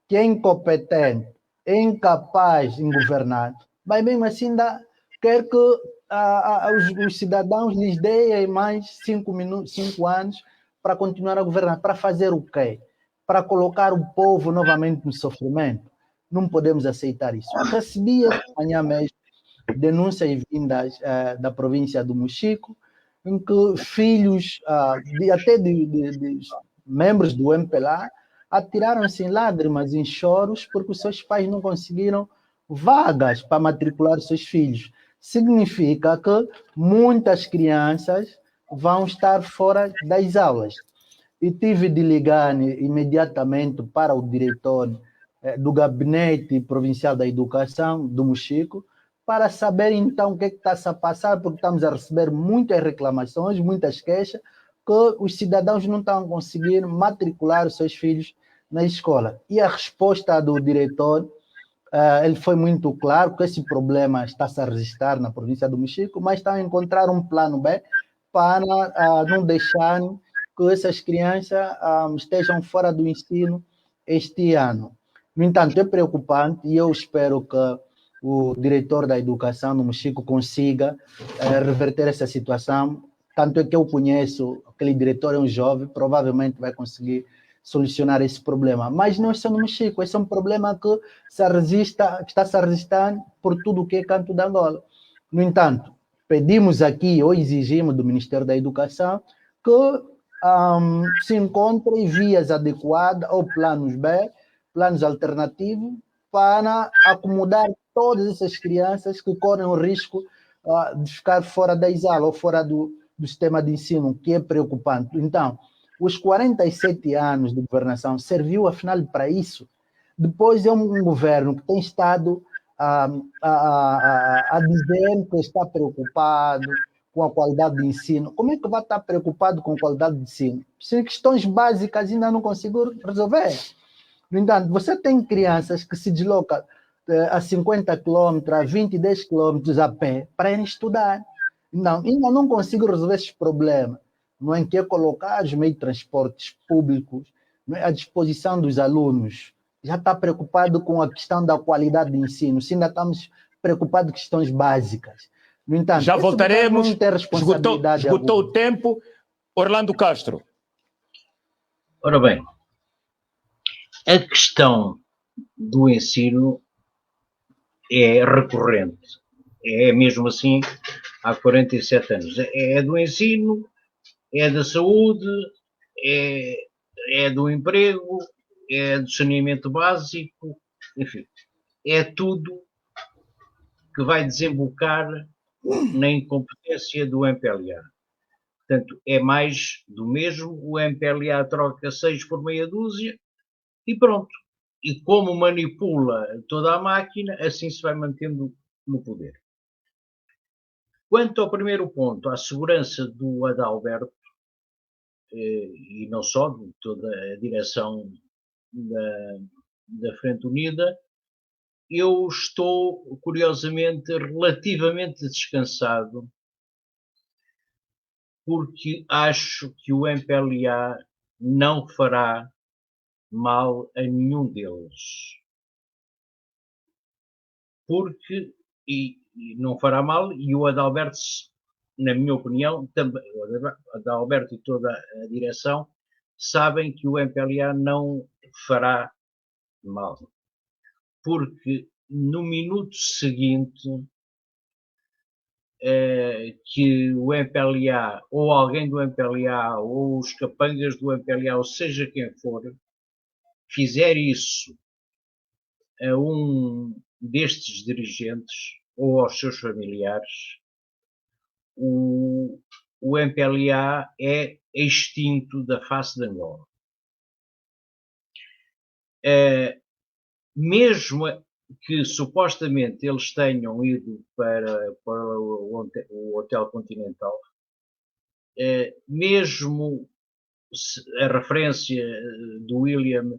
que é incompetente, é incapaz de governar, mas mesmo assim ainda quer que os cidadãos lhes deem mais 5 anos para continuar a governar. Para fazer o quê? Para colocar o povo novamente no sofrimento. Não podemos aceitar isso. Recebi esta manhã mesmo denúncias vindas da província do Mochico, em que filhos até de membros do MPLA atiraram-se em lágrimas, em choros, porque os seus pais não conseguiram vagas para matricular seus filhos. Significa que muitas crianças vão estar fora das aulas. E tive de ligar imediatamente para o diretor do Gabinete Provincial da Educação do Mochico para saber então o que está a passar, porque estamos a receber muitas reclamações, muitas queixas, que os cidadãos não estão a conseguir matricular os seus filhos na escola. E a resposta do diretor, ele foi muito claro que esse problema está-se a registrar na província do Mochico, mas estão a encontrar um plano B para não deixar que essas crianças estejam fora do ensino este ano. No entanto, é preocupante e eu espero que o diretor da educação no Mochico consiga reverter essa situação. Tanto é que eu conheço, aquele diretor é um jovem, provavelmente vai conseguir solucionar esse problema. Mas não é só no Mochico, esse é um problema que está se a registrar por tudo o que é canto da Angola. No entanto, pedimos aqui, ou exigimos do Ministério da Educação, que se encontrem vias adequadas ou planos B, planos alternativos, para acomodar todas essas crianças que correm o risco de ficar fora das aulas ou fora do sistema de ensino, que é preocupante. Então, os 47 anos de governação serviu, afinal, para isso. Depois é um governo que tem estado a dizer que está preocupado com a qualidade de ensino. Como é que vai estar preocupado com a qualidade de ensino? Se questões básicas ainda não conseguiu resolver. No entanto, você tem crianças que se deslocam a 50 quilômetros, a 10 quilômetros a pé para irem estudar. Não, ainda não consigo resolver esses problemas. Não é que é colocar os meios de transportes públicos à disposição dos alunos. Já está preocupado com a questão da qualidade de ensino. Se ainda estamos preocupados com questões básicas. No entanto, já voltaremos. Esgotou o tempo. Orlando Castro. Ora bem, a questão do ensino é recorrente. É mesmo assim há 47 anos. É do ensino, é da saúde, é é do emprego, é do saneamento básico, enfim, é tudo que vai desembocar na incompetência do MPLA. Portanto, é mais do mesmo, o MPLA troca 6 por meia dúzia e pronto. E como manipula toda a máquina, assim se vai mantendo no poder. Quanto ao primeiro ponto, à segurança do Adalberto, e não só, de toda a direção da Frente Unida, eu estou, curiosamente, relativamente descansado, porque acho que o MPLA não fará mal a nenhum deles. Porque, e não fará mal, e o Adalberto, na minha opinião, também, o Adalberto e toda a direção sabem que o MPLA não fará mal. Porque no minuto seguinte que o MPLA, ou alguém do MPLA, ou os capangas do MPLA, ou seja quem for, fizer isso a um destes dirigentes ou aos seus familiares, o MPLA é extinto da face de Angola. Mesmo que supostamente eles tenham ido para o Hotel Continental, mesmo a referência do William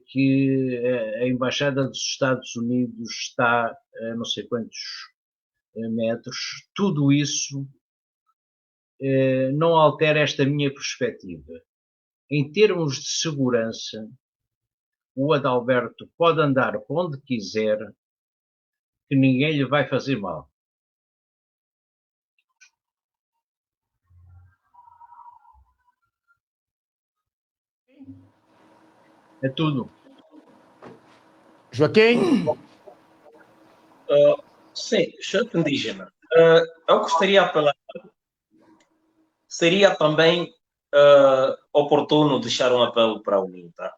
que a Embaixada dos Estados Unidos está a não sei quantos metros, tudo isso não altera esta minha perspectiva. Em termos de segurança, o Adalberto pode andar por onde quiser, que ninguém lhe vai fazer mal. É tudo. Joaquim? Sim, chefe indígena. Eu gostaria seria também oportuno deixar um apelo para a UNITA.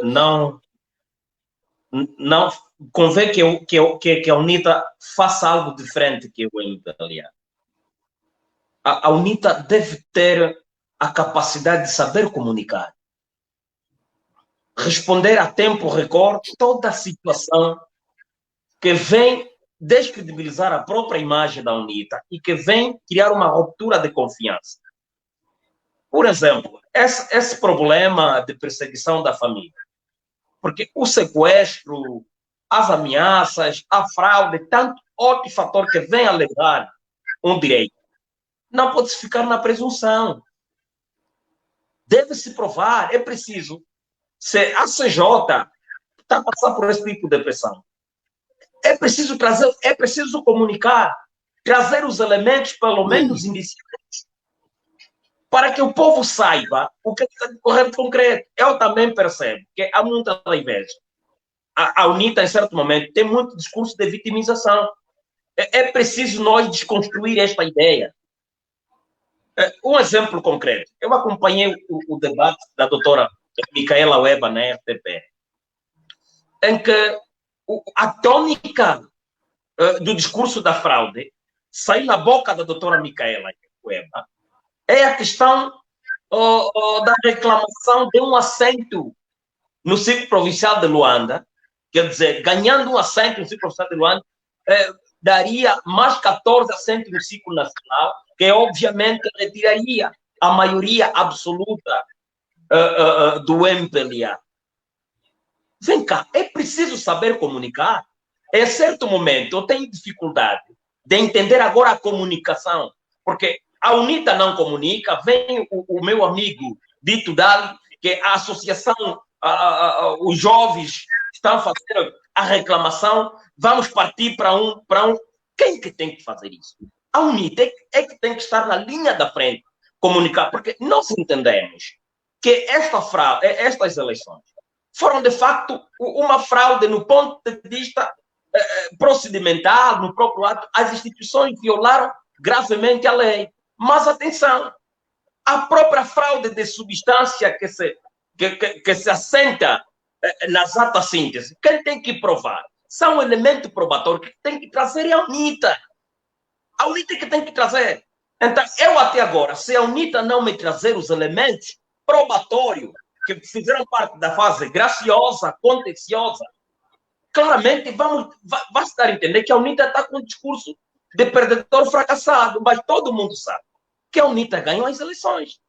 Não convém que a UNITA faça algo diferente que o MPLA. A UNITA deve ter a capacidade de saber comunicar, responder a tempo recorde toda a situação que vem descredibilizar a própria imagem da UNITA e que vem criar uma ruptura de confiança. Por exemplo, esse problema de perseguição da família, porque o sequestro, as ameaças, a fraude, tanto outro fator que vem alegar um direito, não pode ficar na presunção. Deve-se provar, é preciso. Se a CJ está passando por esse tipo de pressão, é preciso trazer, é preciso comunicar, trazer os elementos, pelo menos indiciantes, para que o povo saiba o que está decorrendo de concreto. Eu também percebo que há muita inveja. A UNITA, em certo momento, tem muito discurso de vitimização. É preciso nós desconstruir esta ideia. Um exemplo concreto. Eu acompanhei o debate da doutora Micaela Weber na RTP, em que a tônica do discurso da fraude sai na boca da doutora Micaela Weber é a questão da reclamação de um assento no Círculo Provincial de Luanda. Quer dizer, ganhando um assento no Círculo Provincial de Luanda, daria mais 14 assentos no Círculo Nacional, que obviamente retiraria a maioria absoluta do MPLA. Vem cá, é preciso saber comunicar. Em certo momento, eu tenho dificuldade de entender agora a comunicação, porque a UNITA não comunica. Vem o meu amigo Dito Dali, que a associação, os jovens estão fazendo a reclamação, vamos partir para um. Quem que tem que fazer isso? A UNITA é que tem que estar na linha da frente, comunicar, porque nós entendemos que estas eleições foram, de facto, uma fraude no ponto de vista procedimental, no próprio ato. As instituições violaram gravemente a lei. Mas, atenção, a própria fraude de substância que se assenta nas atas síntese. Quem tem que provar? São elementos probatórios que tem que trazer a UNITA. A UNITA que tem que trazer. Então, eu até agora, se a UNITA não me trazer os elementos probatórios que fizeram parte da fase graciosa, contenciosa, claramente vai se dar a entender que a UNITA está com um discurso de perdedor fracassado, mas todo mundo sabe que a UNITA ganhou as eleições.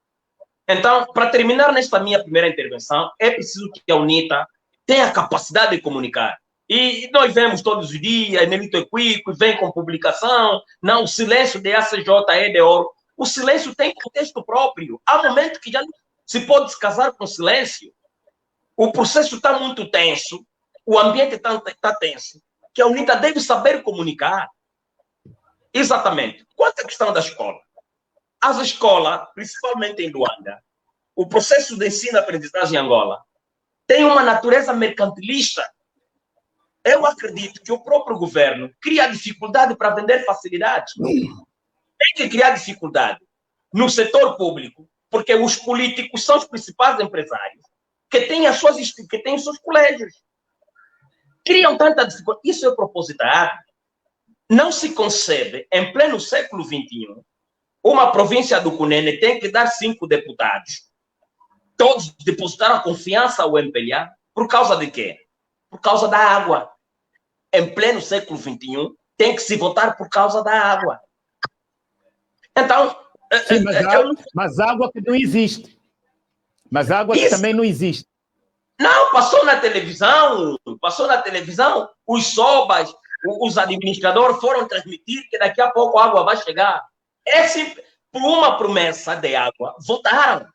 Então, para terminar nesta minha primeira intervenção, é preciso que a UNITA tenha a capacidade de comunicar. E nós vemos todos os dias, Nelito Equico, vem com publicação, não, o silêncio de ACJ é de ouro. O silêncio tem contexto próprio. Há momentos que já não se pode se casar com silêncio. O processo está muito tenso, o ambiente está tenso, que a UNITA deve saber comunicar. Exatamente. Quanto à questão da escola? As escolas, principalmente em Luanda, o processo de ensino-aprendizagem em Angola tem uma natureza mercantilista. Eu acredito que o próprio governo cria dificuldade para vender facilidades. Tem que criar dificuldade no setor público, porque os políticos são os principais empresários que têm os seus colégios. Criam tanta dificuldade. Isso é propositado. Não se concebe, em pleno século XXI, uma província do Cunene tem que dar 5 deputados. Todos depositaram a confiança ao MPLA. Por causa de quê? Por causa da água. Em pleno século XXI, tem que se votar por causa da água. Então... Sim, mas água que não existe. Mas água que também não existe. Não, passou na televisão. Os sobas, os administradores foram transmitir que daqui a pouco a água vai chegar. Por uma promessa de água, votaram.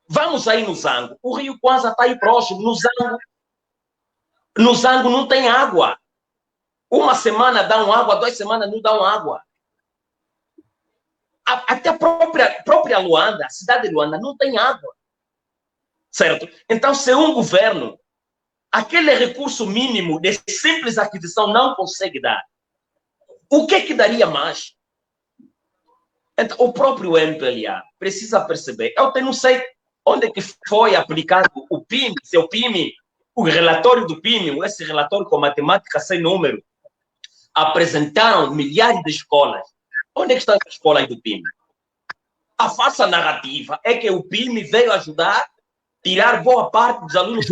Vamos aí no Zango. O Rio Kwanza está aí próximo. No Zango não tem água. Uma semana dão água, 2 semanas não dão água. Até a própria Luanda, a cidade de Luanda, não tem água. Certo? Então, se um governo, aquele recurso mínimo de simples aquisição não consegue dar, o que daria mais? Então, o próprio MPLA precisa perceber. Eu não sei onde que foi aplicado o PIMI, seu PIMI, o relatório do PIMI, esse relatório com matemática sem número, apresentaram milhares de escolas. Onde estão as escolas do PIMI? A falsa narrativa é que o PIMI veio ajudar a tirar boa parte dos alunos.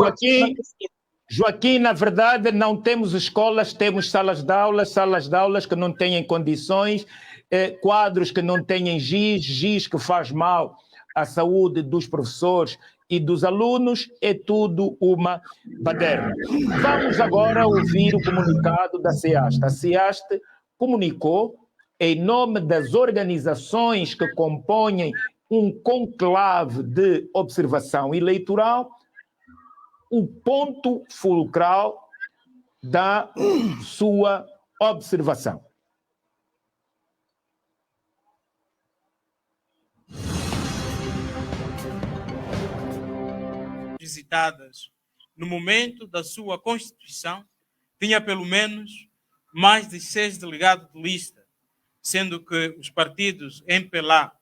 Joaquim, na verdade, não temos escolas, temos salas de aulas que não têm condições, quadros que não têm giz que faz mal à saúde dos professores e dos alunos, é tudo uma baderna. Vamos agora ouvir o comunicado da CEAST. A CEAST comunicou, em nome das organizações que compõem um conclave de observação eleitoral, o ponto fulcral da sua observação. Visitadas no momento da sua constituição, tinha pelo menos mais de 6 delegados de lista, sendo que os partidos MPLA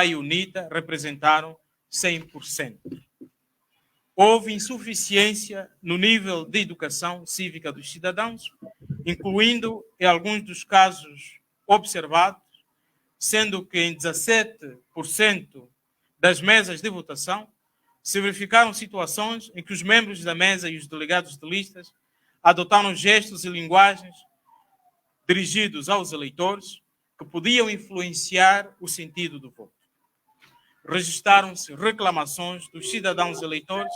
e UNITA representaram 100%. Houve insuficiência no nível de educação cívica dos cidadãos, incluindo em alguns dos casos observados, sendo que em 17% das mesas de votação se verificaram situações em que os membros da mesa e os delegados de listas adotaram gestos e linguagens dirigidos aos eleitores que podiam influenciar o sentido do voto. Registaram-se reclamações dos cidadãos eleitores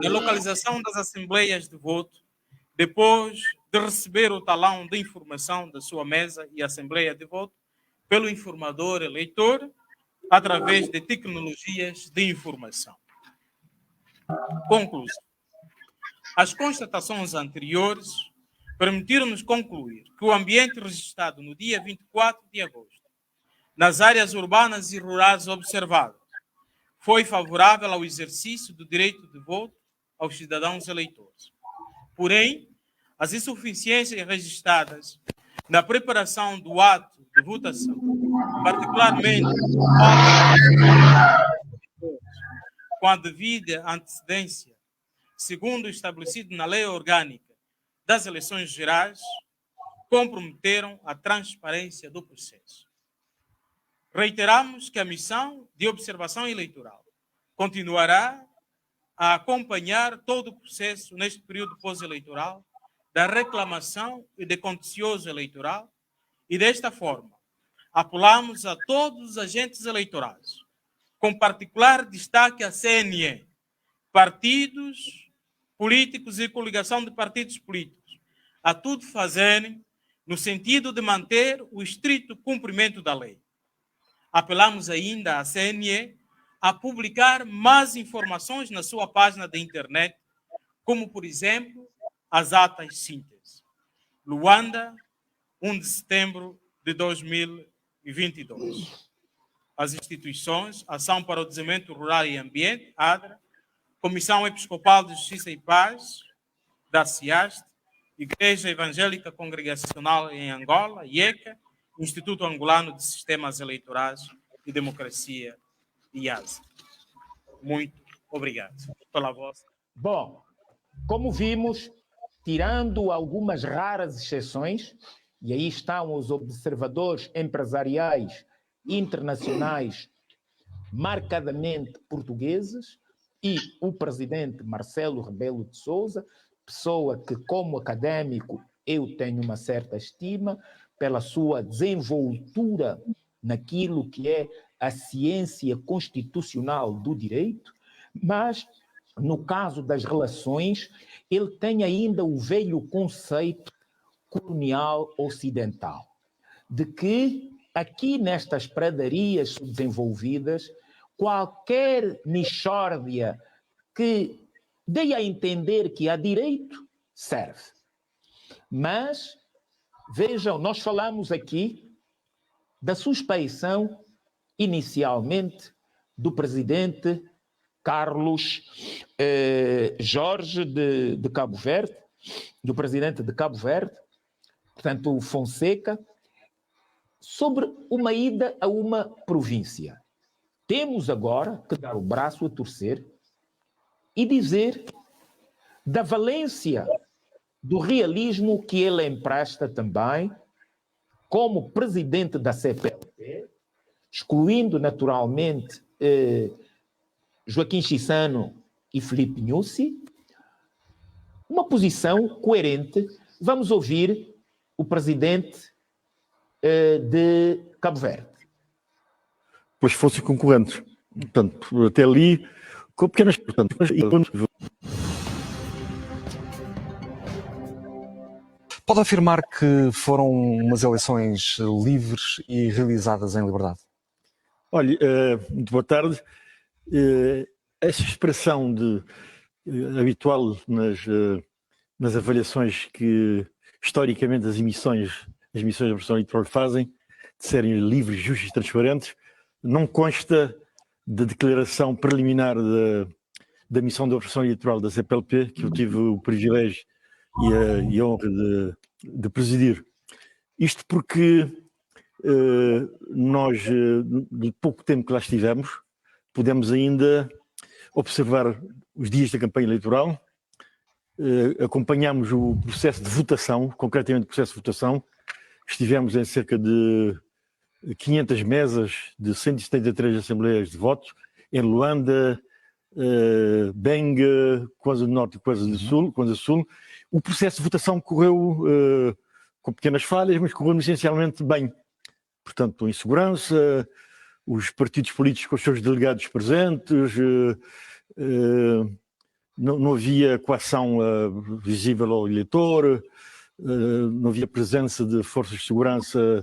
na localização das assembleias de voto, depois de receber o talão de informação da sua mesa e assembleia de voto pelo informador eleitor através de tecnologias de informação. Conclusão. As constatações anteriores permitiram-nos concluir que o ambiente registrado no dia 24 de agosto, nas áreas urbanas e rurais observadas, foi favorável ao exercício do direito de voto aos cidadãos eleitores. Porém, as insuficiências registradas na preparação do ato de votação, particularmente com a devida antecedência, segundo o estabelecido na lei orgânica das eleições gerais, comprometeram a transparência do processo. Reiteramos que a missão de observação eleitoral continuará a acompanhar todo o processo neste período pós-eleitoral da reclamação e de contencioso eleitoral e, desta forma, apelamos a todos os agentes eleitorais, com particular destaque à CNE, partidos políticos e coligação de partidos políticos, a tudo fazerem no sentido de manter o estrito cumprimento da lei. Apelamos ainda à CNE a publicar mais informações na sua página de internet, como, por exemplo, as atas síntese. Luanda, 1 de setembro de 2022. As instituições, Ação para o Desenvolvimento Rural e Ambiente, ADRA, Comissão Episcopal de Justiça e Paz, da CIAST, Igreja Evangélica Congregacional em Angola, IECA, Instituto Angolano de Sistemas Eleitorais e Democracia, IASA. Muito obrigado pela vossa. Bom, como vimos, tirando algumas raras exceções, e aí estão os observadores empresariais internacionais marcadamente portugueses e o presidente Marcelo Rebelo de Sousa, pessoa que, como académico, eu tenho uma certa estima pela sua desenvoltura naquilo que é a ciência constitucional do direito, mas, no caso das relações, ele tem ainda o velho conceito colonial ocidental, de que aqui nestas pradarias subdesenvolvidas, qualquer mixórdia que dê a entender que há direito, serve. Mas, vejam, nós falamos aqui da suspeição, inicialmente, do presidente Carlos Jorge de Cabo Verde, do presidente de Cabo Verde, portanto, Fonseca, sobre uma ida a uma província. Temos agora que dar o braço a torcer e dizer da valência do realismo que ele empresta também como presidente da CPLP, excluindo naturalmente Joaquim Chissano e Filipe Nyusi, uma posição coerente. Vamos ouvir o presidente de Cabo Verde. Pois fossem concorrentes. Portanto, até ali, com pequenas... Portanto, pode afirmar que foram umas eleições livres e realizadas em liberdade? Olha, muito boa tarde. Essa expressão habitual nas avaliações que, historicamente, as missões da Operação Eleitoral fazem, de serem livres, justas e transparentes, não consta da declaração preliminar da missão da Operação Eleitoral da CPLP, que eu tive o privilégio e a honra de presidir. Isto porque nós, de pouco tempo que lá estivemos, pudemos ainda observar os dias da campanha eleitoral, acompanhámos o processo de votação, concretamente o processo de votação. Estivemos em cerca de 500 mesas de 173 assembleias de votos, em Luanda, Benga, Kwanza do Norte e Kwanza do Sul. O processo de votação correu com pequenas falhas, mas correu essencialmente bem. Portanto, em segurança, os partidos políticos com os seus delegados presentes, não havia coação visível ao eleitor, não havia presença de forças de segurança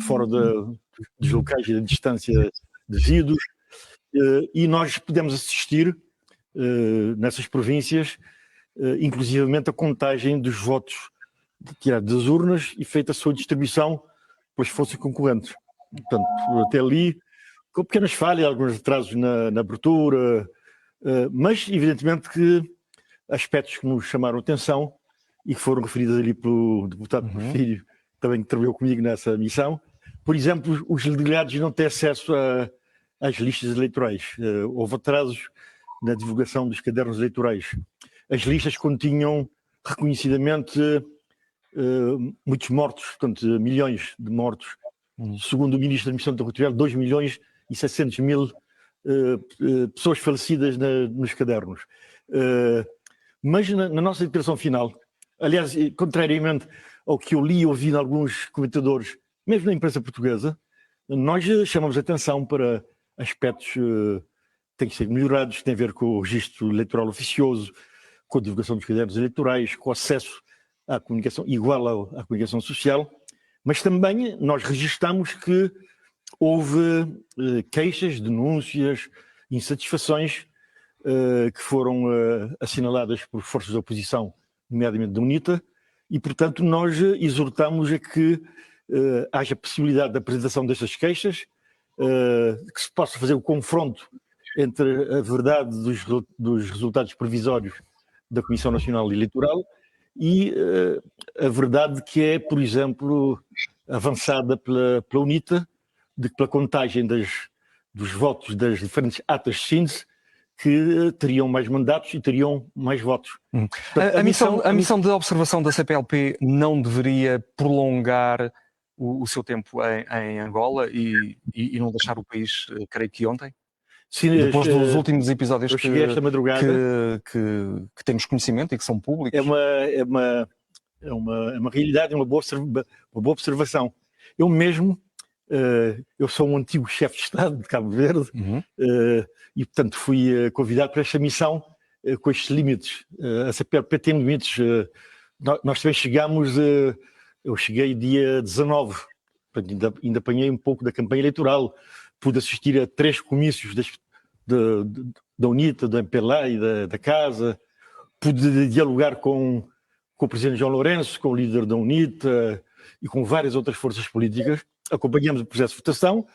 fora dos locais e da distância devidos, e nós pudemos assistir nessas províncias, inclusivamente a contagem dos votos tirados das urnas e feita a sua distribuição, pois fossem concorrentes. Portanto, até ali, com pequenas falhas, alguns atrasos na abertura, mas evidentemente que aspectos que nos chamaram a atenção e que foram referidos ali pelo deputado Porfírio, também que trabalhou comigo nessa missão, por exemplo, os delegados não têm acesso às listas eleitorais. Houve atrasos na divulgação dos cadernos eleitorais. As listas continham reconhecidamente muitos mortos, portanto, milhões de mortos. Segundo o Ministro da Administração Territorial, 2.600.000 pessoas falecidas nos cadernos. Mas na nossa declaração final, aliás, contrariamente ao que eu li e ouvi de alguns comentadores, mesmo na imprensa portuguesa, nós chamamos a atenção para aspectos que têm que ser melhorados, que têm a ver com o registro eleitoral oficioso, com a divulgação dos cadernos eleitorais, com o acesso à comunicação igual à comunicação social, mas também nós registamos que houve queixas, denúncias, insatisfações que foram assinaladas por forças da oposição, nomeadamente da UNITA, e, portanto, nós exortamos a que haja possibilidade de apresentação destas queixas, que se possa fazer o confronto entre a verdade dos resultados provisórios da Comissão Nacional Eleitoral e a verdade que é, por exemplo, avançada pela UNITA, de que pela contagem dos votos das diferentes atas de síntese, que teriam mais mandatos e teriam mais votos. Portanto, a missão de observação da CPLP não deveria prolongar o seu tempo em Angola e não deixar o país, creio que ontem? Sim, depois dos últimos episódios eu cheguei esta madrugada, que temos conhecimento e que são públicos. É uma realidade, é uma boa observação. Eu mesmo, eu sou um antigo chefe de Estado de Cabo Verde, e portanto fui convidado para esta missão com estes limites. A CPLP tem limites. Nós também chegamos, eu cheguei dia 19, portanto, ainda apanhei um pouco da campanha eleitoral, pude assistir a 3 comícios da UNITA, da MPLA e da Casa, pude dialogar com o Presidente João Lourenço, com o líder da UNITA e com várias outras forças políticas. Acompanhamos o processo de votação.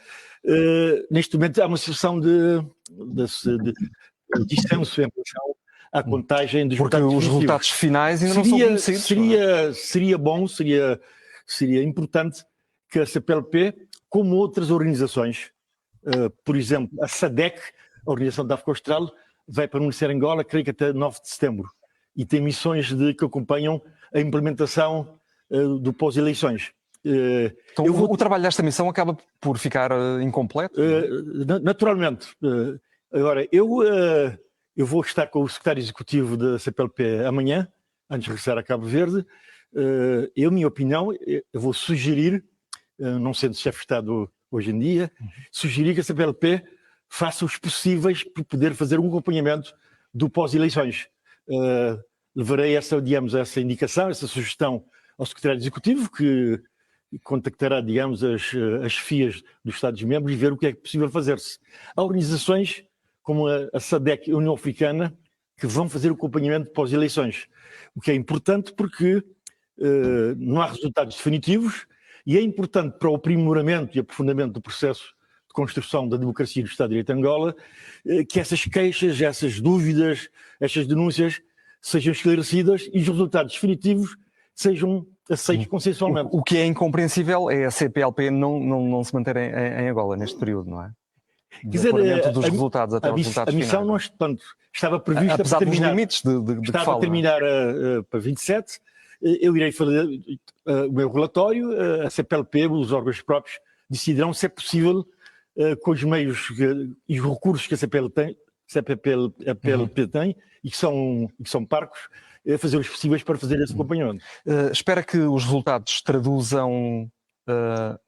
Neste momento há uma situação de dissenso em relação à contagem dos porque votos os resultados finais ainda não são conhecidos. Seria bom, seria importante que a CPLP, como outras organizações, por exemplo, a SADC, a Organização da África Austral, vai permanecer em Angola, creio que até 9 de setembro, e tem missões que acompanham a implementação do pós-eleições. Então, o trabalho desta missão acaba por ficar incompleto? Naturalmente. Agora, eu vou estar com o secretário executivo da CPLP amanhã, antes de regressar a Cabo Verde. Minha opinião, eu vou sugerir, não sendo chefe de Estado hoje em dia, sugerir que a CPLP faça os possíveis para poder fazer um acompanhamento do pós-eleições. Levarei essa indicação, essa sugestão ao secretário executivo, que contactará, digamos, as FIAs dos Estados-membros e ver o que é possível fazer-se. Há organizações como a SADC e a União Africana que vão fazer o acompanhamento pós-eleições, o que é importante porque não há resultados definitivos e é importante para o aprimoramento e aprofundamento do processo de construção da democracia do Estado de Direito de Angola que essas queixas, essas dúvidas, essas denúncias sejam esclarecidas e os resultados definitivos sejam aceitos consensualmente. O que é incompreensível é a CPLP não se manter em Angola neste período, não é? Quer dizer, dos resultados até os resultados a missão finais. portanto, estava prevista apesar para terminar, dos limites de estava fala, a terminar para 27. Eu irei fazer o meu relatório, a CPLP, os órgãos próprios, decidirão se é possível, com os meios e os recursos que a CPLP tem e que são parcos, fazer os possíveis para fazer esse acompanhamento. Espera que os resultados traduzam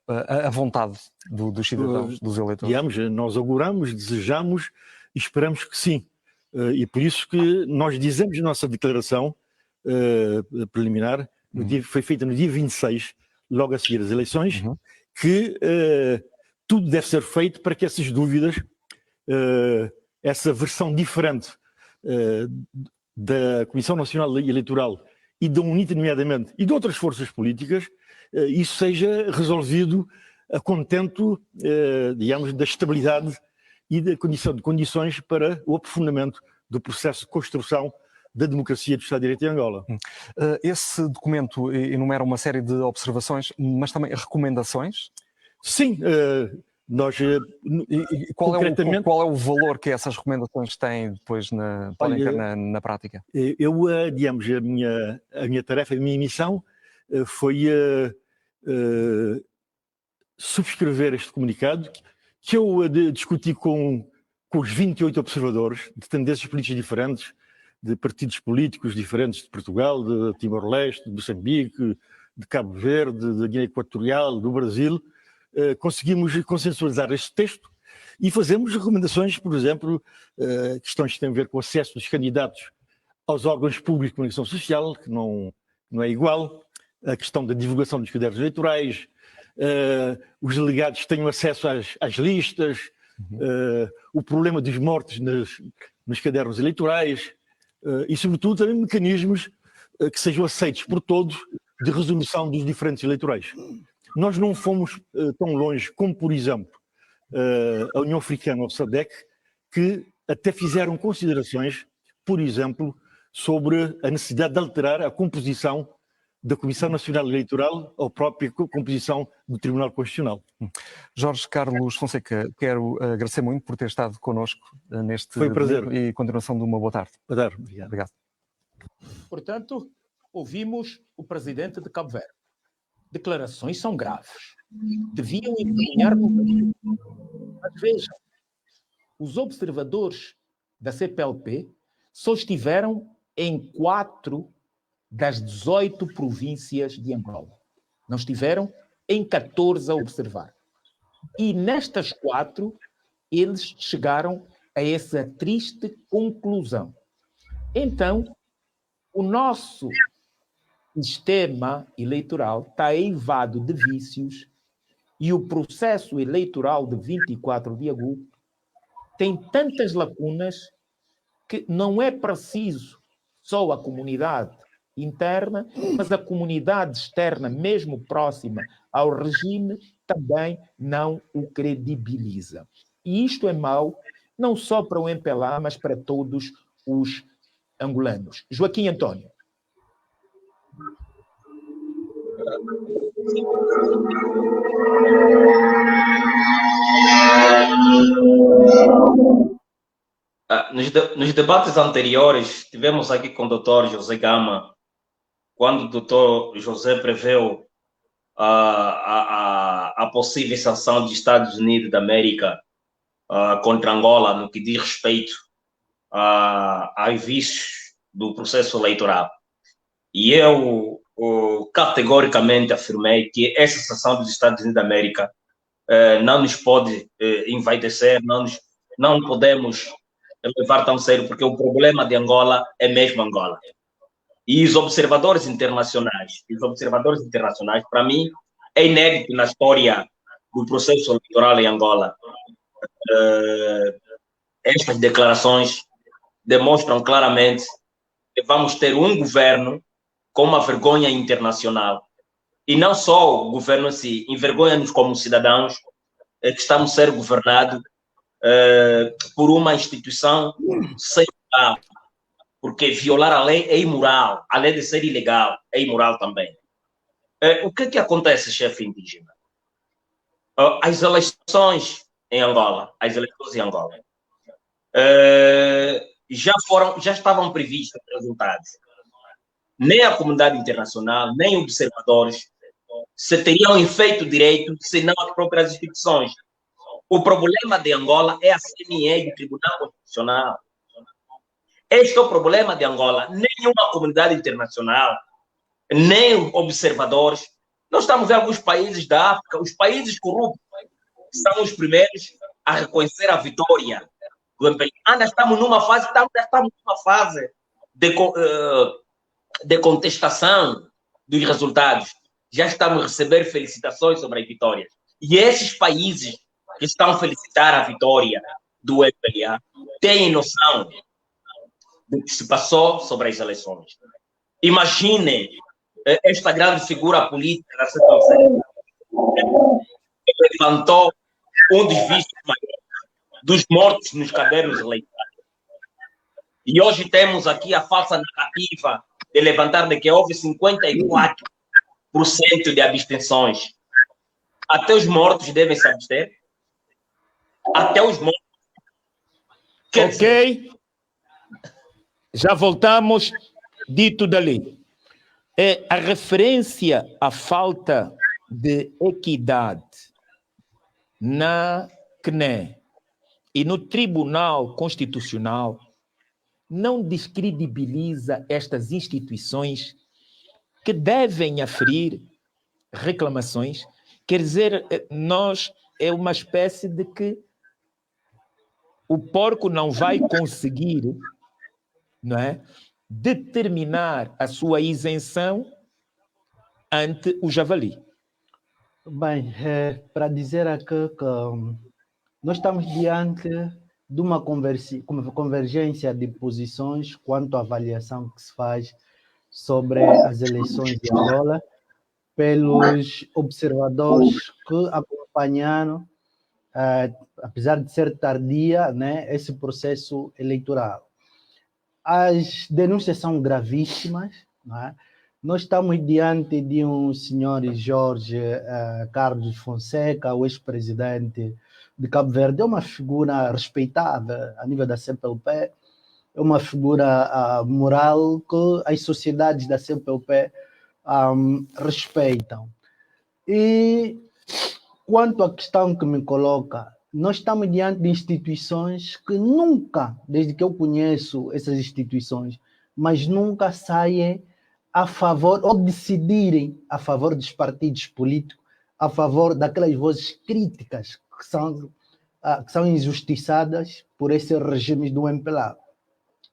a vontade dos cidadãos, dos eleitores? Digamos, nós auguramos, desejamos e esperamos que sim. E por isso que nós dizemos na nossa declaração preliminar, foi feita no dia 26, logo a seguir as eleições, que tudo deve ser feito para que essas dúvidas, essa versão diferente da Comissão Nacional Eleitoral e da UNITA, nomeadamente, e de outras forças políticas, isso seja resolvido a contento, digamos, da estabilidade e da condição de condições para o aprofundamento do processo de construção da democracia do Estado de Direito em Angola. Esse documento enumera uma série de observações, mas também recomendações? Sim, nós concretamente... Qual é o valor que essas recomendações têm depois podem ter na prática? Eu, digamos, a minha tarefa, a minha missão foi subscrever este comunicado que eu discuti com os 28 observadores de tendências políticas diferentes, de partidos políticos diferentes de Portugal, de Timor-Leste, de Moçambique, de Cabo Verde, da Guiné Equatorial, do Brasil. Conseguimos consensualizar este texto e fazemos recomendações, por exemplo, questões que têm a ver com o acesso dos candidatos aos órgãos públicos de comunicação social, que não é igual, a questão da divulgação dos cadernos eleitorais, os delegados tenham acesso às listas, o problema dos mortos nos cadernos eleitorais e, sobretudo, também mecanismos que sejam aceitos por todos de resolução dos diferentes eleitorais. Nós não fomos tão longe como, por exemplo, a União Africana ou a SADC, que até fizeram considerações, por exemplo, sobre a necessidade de alterar a composição da Comissão Nacional Eleitoral ou a própria composição do Tribunal Constitucional. Jorge Carlos Fonseca, quero agradecer muito por ter estado connosco neste Foi um prazer. E continuação de uma boa tarde. Boa tarde. Obrigado. Portanto, ouvimos o presidente de Cabo Verde. Declarações são graves. Deviam encaminhar no... Mas vejam, os observadores da CPLP só estiveram em 4 das 18 províncias de Angola. Não estiveram em 14 a observar. E nestas 4, eles chegaram a essa triste conclusão. Então, o nosso sistema eleitoral está eivado de vícios e o processo eleitoral de 24 de agosto tem tantas lacunas que não é preciso só a comunidade interna, mas a comunidade externa, mesmo próxima ao regime, também não o credibiliza. E isto é mau, não só para o MPLA, mas para todos os angolanos. Joaquim Antônio. Nos debates anteriores, tivemos aqui com o Dr. José Gama, quando o Dr. José preveu a possível sanção dos Estados Unidos da América contra Angola no que diz respeito aos vícios do processo eleitoral. E eu categoricamente afirmei que essa sanção dos Estados Unidos da América não nos pode envaidecer, não podemos levar tão sério, porque o problema de Angola é mesmo Angola. E os observadores internacionais, para mim, é inédito na história do processo eleitoral em Angola. Estas declarações demonstram claramente que vamos ter um governo com uma vergonha internacional. E não só o governo em si, envergonha-nos como cidadãos que estamos a ser governados por uma instituição sem moral, porque violar a lei é imoral, além de ser ilegal, é imoral também. O que acontece, chefe indígena? As eleições em Angola, já estavam previstos resultados. Nem a comunidade internacional, nem observadores se teriam efeito direito, senão as próprias instituições. O problema de Angola é a CNE e o Tribunal Constitucional. Este é o problema de Angola. Nenhuma comunidade internacional, nem observadores. Nós estamos em alguns países da África, os países corruptos são os primeiros a reconhecer a vitória do MPLA. Ainda estamos numa fase de contestação dos resultados. Já estamos a receber felicitações sobre as vitórias. E esses países que estão a felicitar a vitória do MPLA têm noção do que se passou sobre as eleições. Imagine esta grande figura política da CPLP que levantou um dos vícios maiores dos mortos nos cadernos eleitorais. E hoje temos aqui a falsa narrativa de levantar de que houve 54% de abstenções. Até os mortos devem se abster? Até os mortos. Ok? Já voltamos. Dito dali. É a referência à falta de equidade na CNE e no Tribunal Constitucional não descredibiliza estas instituições que devem aferir reclamações. Quer dizer, nós é uma espécie de que o porco não vai conseguir, não é, determinar a sua isenção ante o javali. Bem, para dizer aqui que nós estamos diante de uma convergência de posições quanto à avaliação que se faz sobre as eleições de Angola pelos observadores que acompanharam, apesar de ser tardia, né, esse processo eleitoral. As denúncias são gravíssimas, não é? Nós estamos diante de um senhor Jorge Carlos Fonseca, o ex-presidente de Cabo Verde, é uma figura respeitada a nível da CPLP, é uma figura moral que as sociedades da CPLP respeitam. E quanto à questão que me coloca, nós estamos diante de instituições que nunca, desde que eu conheço essas instituições, mas nunca saem a favor, ou decidirem a favor dos partidos políticos, a favor daquelas vozes críticas que são injustiçadas por esses regimes do MPLA.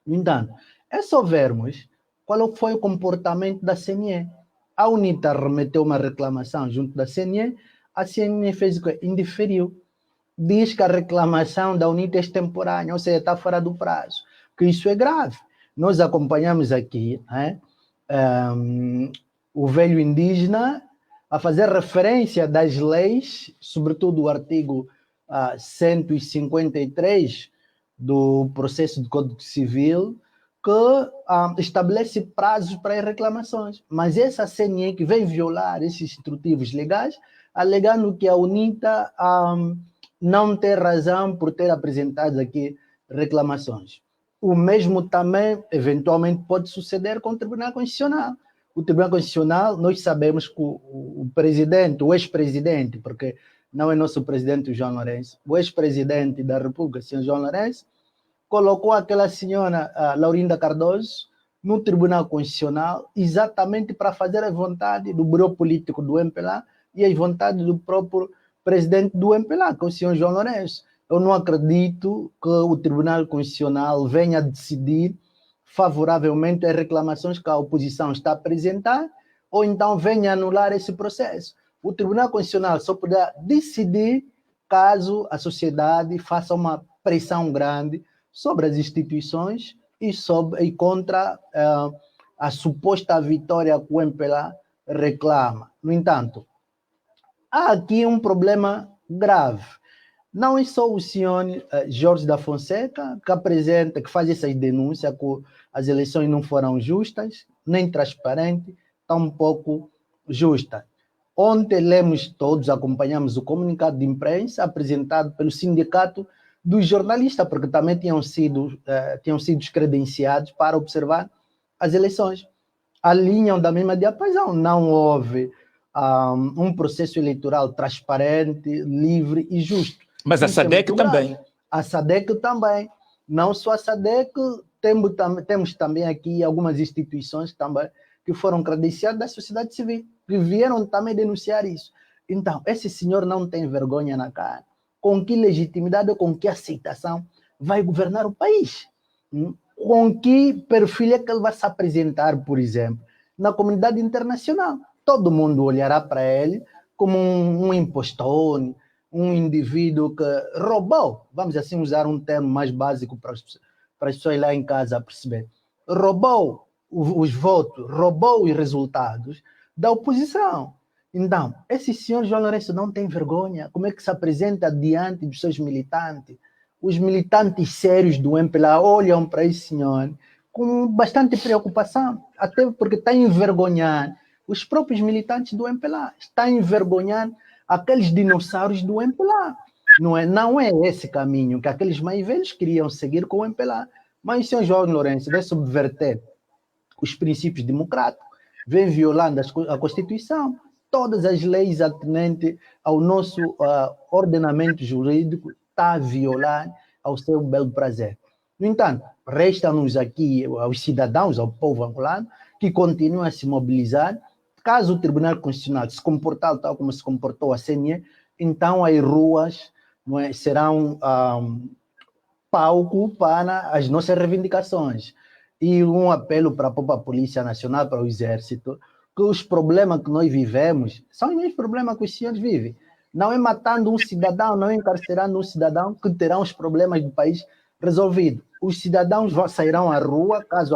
No entanto, é só vermos qual foi o comportamento da CNE. A UNITA remeteu uma reclamação junto da CNE, a CNE fez o quê? Indiferiu. Diz que a reclamação da UNITA é extemporânea, ou seja, está fora do prazo, que isso é grave. Nós acompanhamos aqui o velho indígena a fazer referência das leis, sobretudo o artigo 153 do processo do Código Civil, que estabelece prazos para as reclamações. Mas essa CNE que vem violar esses instrutivos legais, alegando que a UNITA não tem razão por ter apresentado aqui reclamações. O mesmo também, eventualmente, pode suceder com o Tribunal Constitucional. O Tribunal Constitucional, nós sabemos que o presidente, o ex-presidente, porque não é nosso presidente o João Lourenço, o ex-presidente da República, o senhor João Lourenço, colocou aquela senhora Laurinda Cardoso no Tribunal Constitucional exatamente para fazer a vontade do Bureau Político do MPLA e a vontade do próprio presidente do MPLA, que é o senhor João Lourenço. Eu não acredito que o Tribunal Constitucional venha decidir favoravelmente as reclamações que a oposição está a apresentar, ou então venha anular esse processo. O Tribunal Constitucional só poderá decidir caso a sociedade faça uma pressão grande sobre as instituições e contra a suposta vitória que o MPLA reclama. No entanto, há aqui um problema grave. Não é só o senhor Jorge da Fonseca que faz essas denúncias que as eleições não foram justas, nem transparentes, tampouco justas. Ontem todos acompanhamos o comunicado de imprensa apresentado pelo Sindicato dos Jornalistas, porque também tinham sido credenciados para observar as eleições. Alinham da mesma diapasão, não houve um processo eleitoral transparente, livre e justo. Mas a SADC também. A SADC também. Não só a SADC, temos também aqui algumas instituições também que foram credenciadas da sociedade civil, que vieram também denunciar isso. Então, esse senhor não tem vergonha na cara. Com que legitimidade ou com que aceitação vai governar o país? Com que perfil é que ele vai se apresentar, por exemplo, na comunidade internacional? Todo mundo olhará para ele como um impostor, um indivíduo que roubou, vamos assim usar um termo mais básico para as pessoas lá em casa perceber, roubou os votos, roubou os resultados da oposição. Então, esse senhor João Lourenço não tem vergonha? Como é que se apresenta diante dos seus militantes? Os militantes sérios do MPLA olham para esse senhor com bastante preocupação, até porque está a envergonhar os próprios militantes do MPLA, está a envergonhar aqueles dinossauros do MPLA. Não é esse caminho que aqueles mais velhos queriam seguir com o MPLA. Mas o senhor João Lourenço vai subverter os princípios democráticos, vem violando a Constituição, todas as leis atinentes ao nosso ordenamento jurídico, está a violar ao seu belo prazer. No entanto, resta-nos aqui, aos cidadãos, ao povo angolano, que continuam a se mobilizar. Caso o Tribunal Constitucional se comportar tal como se comportou a CNE, então as ruas serão palco para as nossas reivindicações. E um apelo para a própria Polícia Nacional, para o Exército, que os problemas que nós vivemos são os mesmos problemas que os senhores vivem. Não é matando um cidadão, não é encarcerando um cidadão que terão os problemas do país resolvidos. Os cidadãos sairão à rua caso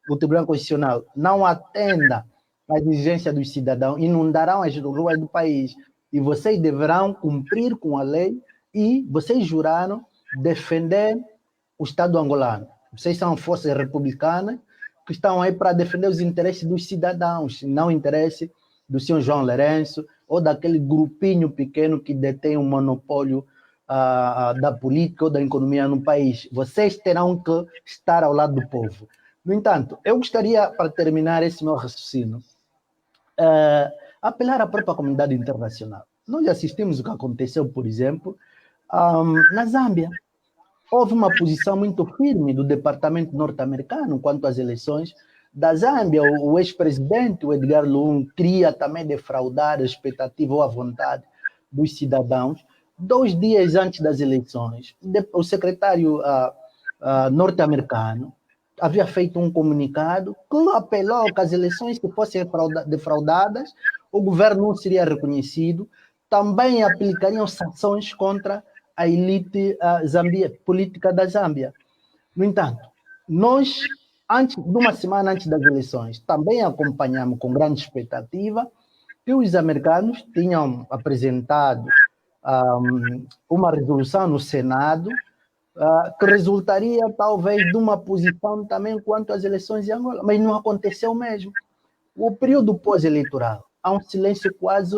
o Tribunal Constitucional não atenda à exigência dos cidadãos, inundarão as ruas do país. E vocês deverão cumprir com a lei e vocês juraram defender o Estado angolano. Vocês são forças republicanas que estão aí para defender os interesses dos cidadãos, não o interesse do senhor João Lourenço ou daquele grupinho pequeno que detém um monopólio da política ou da economia no país. Vocês terão que estar ao lado do povo. No entanto, eu gostaria, para terminar esse meu raciocínio, apelar à própria comunidade internacional. Nós assistimos o que aconteceu, por exemplo, na Zâmbia. Houve uma posição muito firme do departamento norte-americano quanto às eleições da Zâmbia. O ex-presidente, o Edgar Lungu, queria também defraudar a expectativa ou a vontade dos cidadãos. 2 dias antes das eleições, o secretário norte-americano havia feito um comunicado que apelou que as eleições que fossem defraudadas, o governo não seria reconhecido, também aplicariam sanções contra a elite política da Zâmbia. No entanto, nós, de uma semana antes das eleições, também acompanhamos com grande expectativa que os americanos tinham apresentado uma resolução no Senado que resultaria talvez de uma posição também quanto às eleições em Angola, mas não aconteceu mesmo. O período pós-eleitoral, há um silêncio quase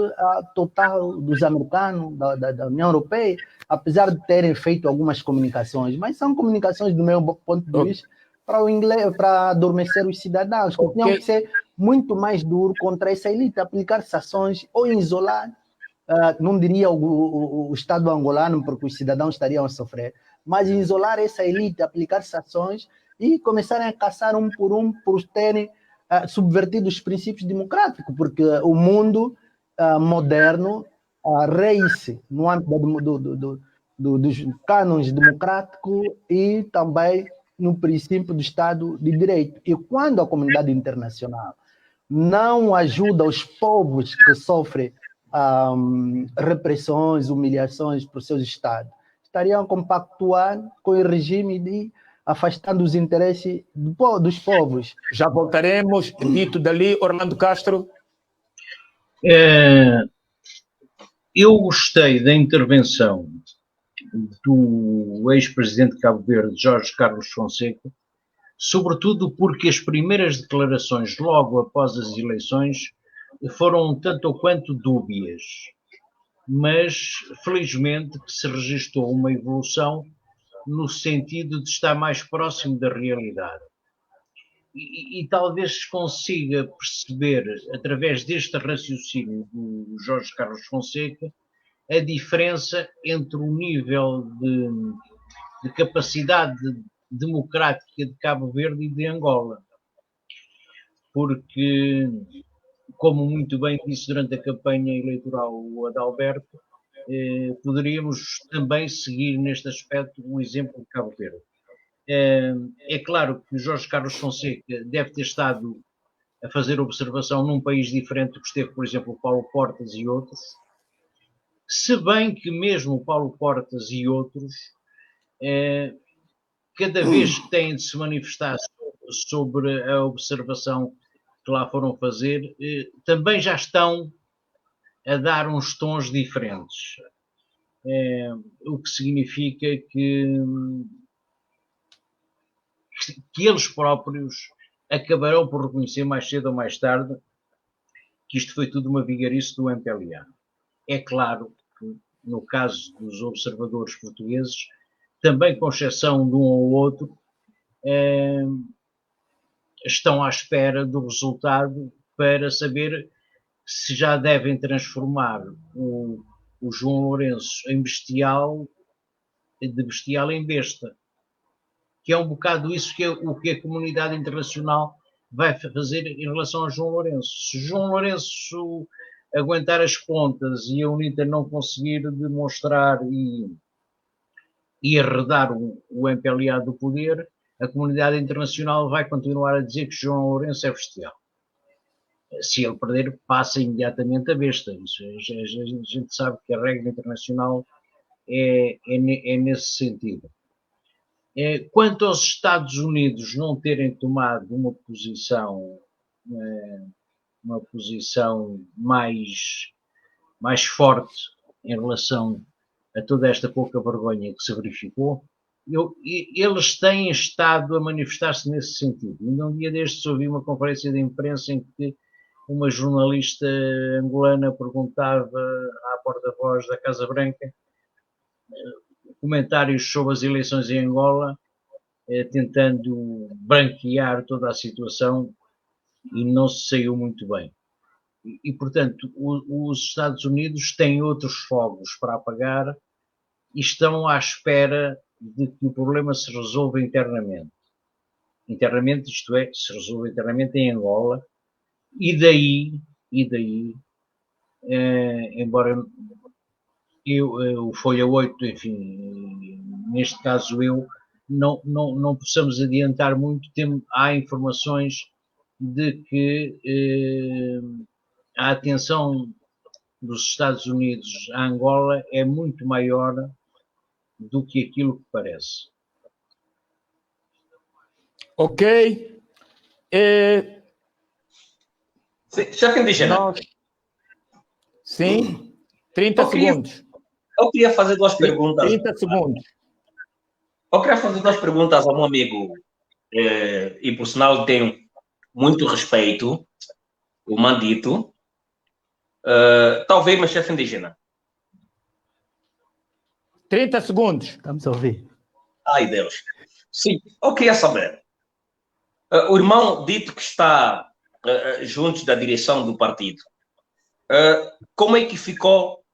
total dos americanos, da União Europeia, apesar de terem feito algumas comunicações, mas são comunicações, do meu ponto de vista, para adormecer os cidadãos, que tinham que ser muito mais duro contra essa elite, aplicar sanções ou isolar, não diria o Estado angolano, porque os cidadãos estariam a sofrer, mas isolar essa elite, aplicar sanções e começarem a caçar por terem subvertido os princípios democráticos, porque o mundo moderno rege no âmbito dos cânones democráticos e também no princípio do Estado de Direito. E quando a comunidade internacional não ajuda os povos que sofrem repressões, humilhações por seus Estados, estariam a compactuar com o regime de afastando os interesses dos povos. Já voltaremos. Dito dali, Orlando Castro. Eu gostei da intervenção do ex-presidente de Cabo Verde, Jorge Carlos Fonseca, sobretudo porque as primeiras declarações logo após as eleições foram tanto ou quanto dúbias, mas felizmente que se registrou uma evolução no sentido de estar mais próximo da realidade. E talvez se consiga perceber, através deste raciocínio do Jorge Carlos Fonseca, a diferença entre o nível de capacidade democrática de Cabo Verde e de Angola. Porque, como muito bem disse durante a campanha eleitoral o Adalberto, poderíamos também seguir neste aspecto o exemplo de Cabo Verde. É claro que o Jorge Carlos Fonseca deve ter estado a fazer observação num país diferente do que esteve, por exemplo, o Paulo Portas e outros, se bem que mesmo o Paulo Portas e outros, cada vez que têm de se manifestar sobre a observação que lá foram fazer, também já estão a dar uns tons diferentes. O que significa que eles próprios acabarão por reconhecer mais cedo ou mais tarde que isto foi tudo uma vigarice do MPLA. é claro que, no caso dos observadores portugueses, também com exceção de um ou outro, estão à espera do resultado para saber se já devem transformar o João Lourenço em bestial, de bestial em besta. Que é um bocado isso o que a comunidade internacional vai fazer em relação a João Lourenço. Se João Lourenço aguentar as pontas e a UNITA não conseguir demonstrar e arredar o MPLA do poder, a comunidade internacional vai continuar a dizer que João Lourenço é bestial. Se ele perder, passa imediatamente a besta. Isso, a gente sabe que a regra internacional é nesse sentido. Quanto aos Estados Unidos não terem tomado uma posição mais forte em relação a toda esta pouca vergonha que se verificou, eles têm estado a manifestar-se nesse sentido. Ainda um dia destes ouvi uma conferência de imprensa em que uma jornalista angolana perguntava à porta-voz da Casa Branca comentários sobre as eleições em Angola, tentando branquear toda a situação, e não se saiu muito bem. E portanto, os Estados Unidos têm outros fogos para apagar e estão à espera de que o problema se resolva internamente. Internamente, isto é, se resolva internamente em Angola, e daí, embora o Folha 8, enfim, neste caso não possamos adiantar muito, há informações de que a atenção dos Estados Unidos a Angola é muito maior do que aquilo que parece. Ok. Chefe indígena. Sim, 30 segundos. Eu queria fazer duas perguntas. 30 segundos. Eu queria fazer duas perguntas ao meu amigo, e por sinal tenho muito respeito, o Mandito. Talvez, meu chefe indígena. 30 segundos. Estamos a ouvir. Ai, Deus. Sim, eu queria saber. O irmão dito que está junto da direção do partido, como é que ficou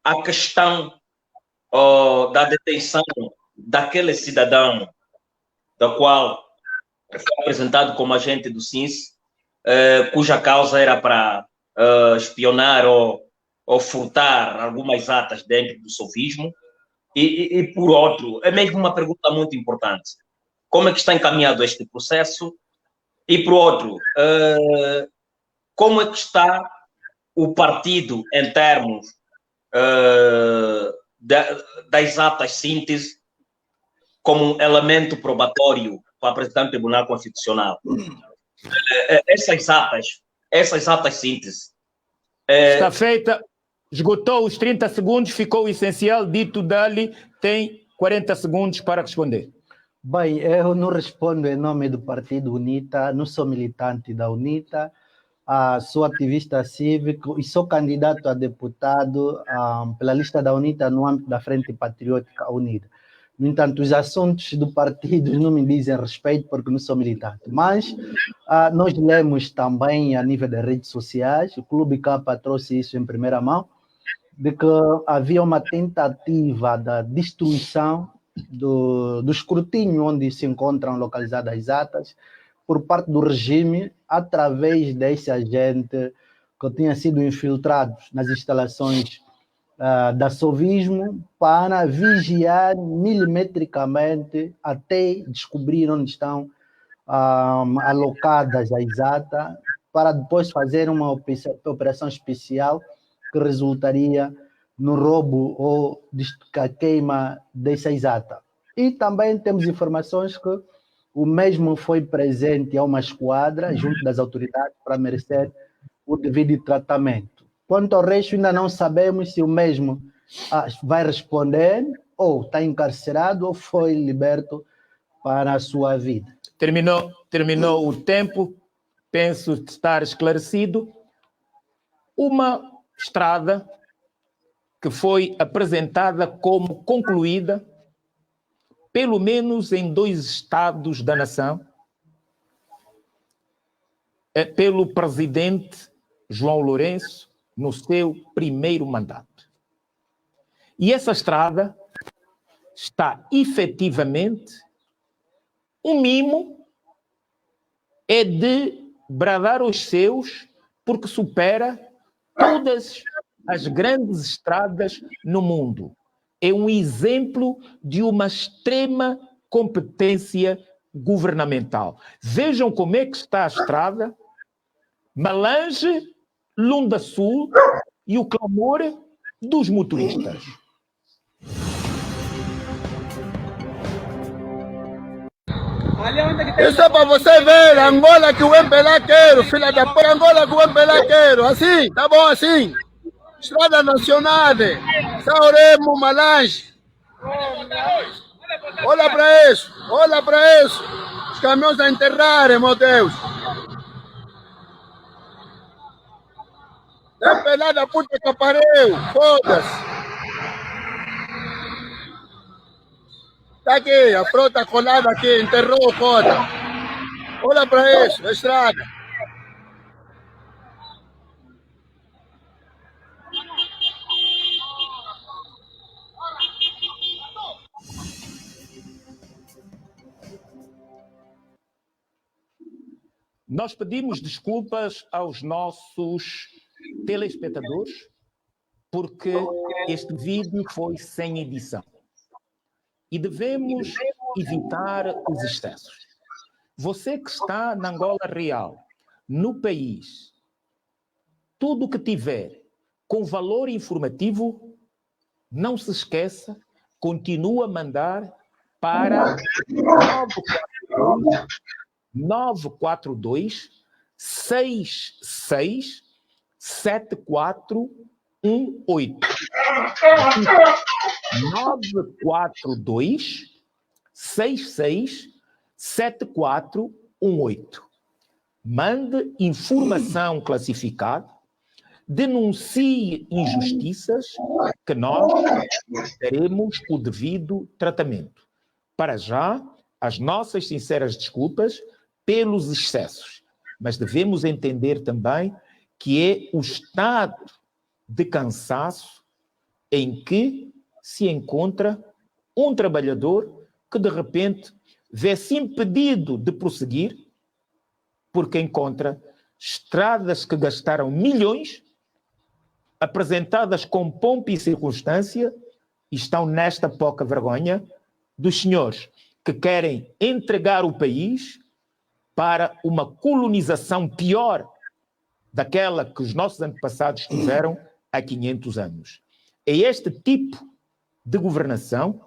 a questão da detenção daquele cidadão da qual foi apresentado como agente do SINS, cuja causa era para espionar ou furtar algumas atas dentro do sofismo, e por outro, é mesmo uma pergunta muito importante, como é que está encaminhado este processo? E por outro, como é que está o partido em termos das atas síntese como um elemento probatório para apresentar no Tribunal Constitucional? Essas atas síntese. Está feita, esgotou os 30 segundos, ficou o essencial. Dito Dali tem 40 segundos para responder. Bem, eu não respondo em nome do Partido UNITA, não sou militante da UNITA, sou ativista cívico e sou candidato a deputado pela lista da UNITA no âmbito da Frente Patriótica Unida. No entanto, os assuntos do partido não me dizem respeito porque não sou militante. Mas nós lemos também a nível das redes sociais, o Clube K trouxe isso em primeira mão, de que havia uma tentativa da destruição do escrutínio onde se encontram localizadas as atas por parte do regime através desse agente que tinha sido infiltrado nas instalações da Sovismo para vigiar milimetricamente até descobrir onde estão alocadas as atas, para depois fazer uma operação especial que resultaria no roubo ou a queima dessas atas. E também temos informações que o mesmo foi presente a uma esquadra junto das autoridades para merecer o devido tratamento. Quanto ao resto, ainda não sabemos se o mesmo vai responder ou está encarcerado ou foi liberto para a sua vida. Terminou o tempo, penso estar esclarecido. Uma estrada que foi apresentada como concluída, pelo menos em 2 estados da nação, pelo presidente João Lourenço, no seu primeiro mandato. E essa estrada está efetivamente um mimo, é de bradar os seus, porque supera todas as grandes estradas no mundo. É um exemplo de uma extrema competência governamental. Vejam como é que está a estrada, Malange, Lunda Sul e o clamor dos motoristas. Isso é para você ver, Angola que o MPLA quer, filha da porra, Angola que o MPLA quer. Assim, tá bom assim. Estrada Nacional, Sauremo, Malange. Olha para isso, olha para isso. Os caminhões a enterrarem, meu Deus. MPLA da puta que pariu, foda-se. Tá aqui, a frota colada aqui, enterrou o cota. Olha para isso, a estrada. Nós pedimos desculpas aos nossos telespectadores, porque este vídeo foi sem edição. E devemos evitar os excessos. Você que está na Angola Real, no país, tudo o que tiver com valor informativo, não se esqueça, continua a mandar para 942 66 7418. 942 66 7418. Mande informação classificada, denuncie injustiças, que nós teremos o devido tratamento. Para já, as nossas sinceras desculpas pelos excessos, mas devemos entender também que é o estado de cansaço em que se encontra um trabalhador que, de repente, vê-se impedido de prosseguir porque encontra estradas que gastaram milhões, apresentadas com pompa e circunstância, e estão nesta pouca vergonha dos senhores que querem entregar o país para uma colonização pior daquela que os nossos antepassados tiveram há 500 anos. É este tipo de governação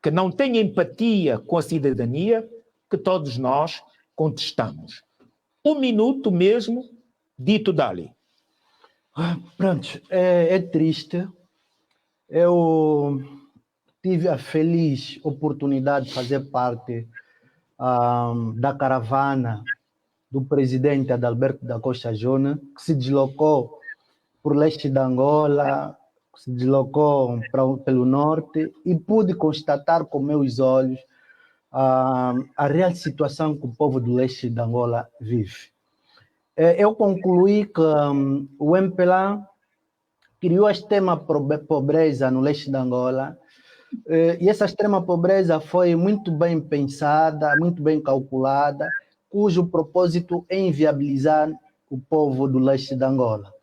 que não tem empatia com a cidadania que todos nós contestamos. 1 minuto mesmo, dito dali. Pronto, é triste. Eu tive a feliz oportunidade de fazer parte da caravana do presidente Adalberto da Costa Jona, que se deslocou por leste da Angola, se deslocou pelo norte, e pude constatar com meus olhos a real situação que o povo do leste da Angola vive. Eu concluí que o MPLA criou a extrema pobreza no leste da Angola, e essa extrema pobreza foi muito bem pensada, muito bem calculada, cujo propósito é inviabilizar o povo do leste da Angola.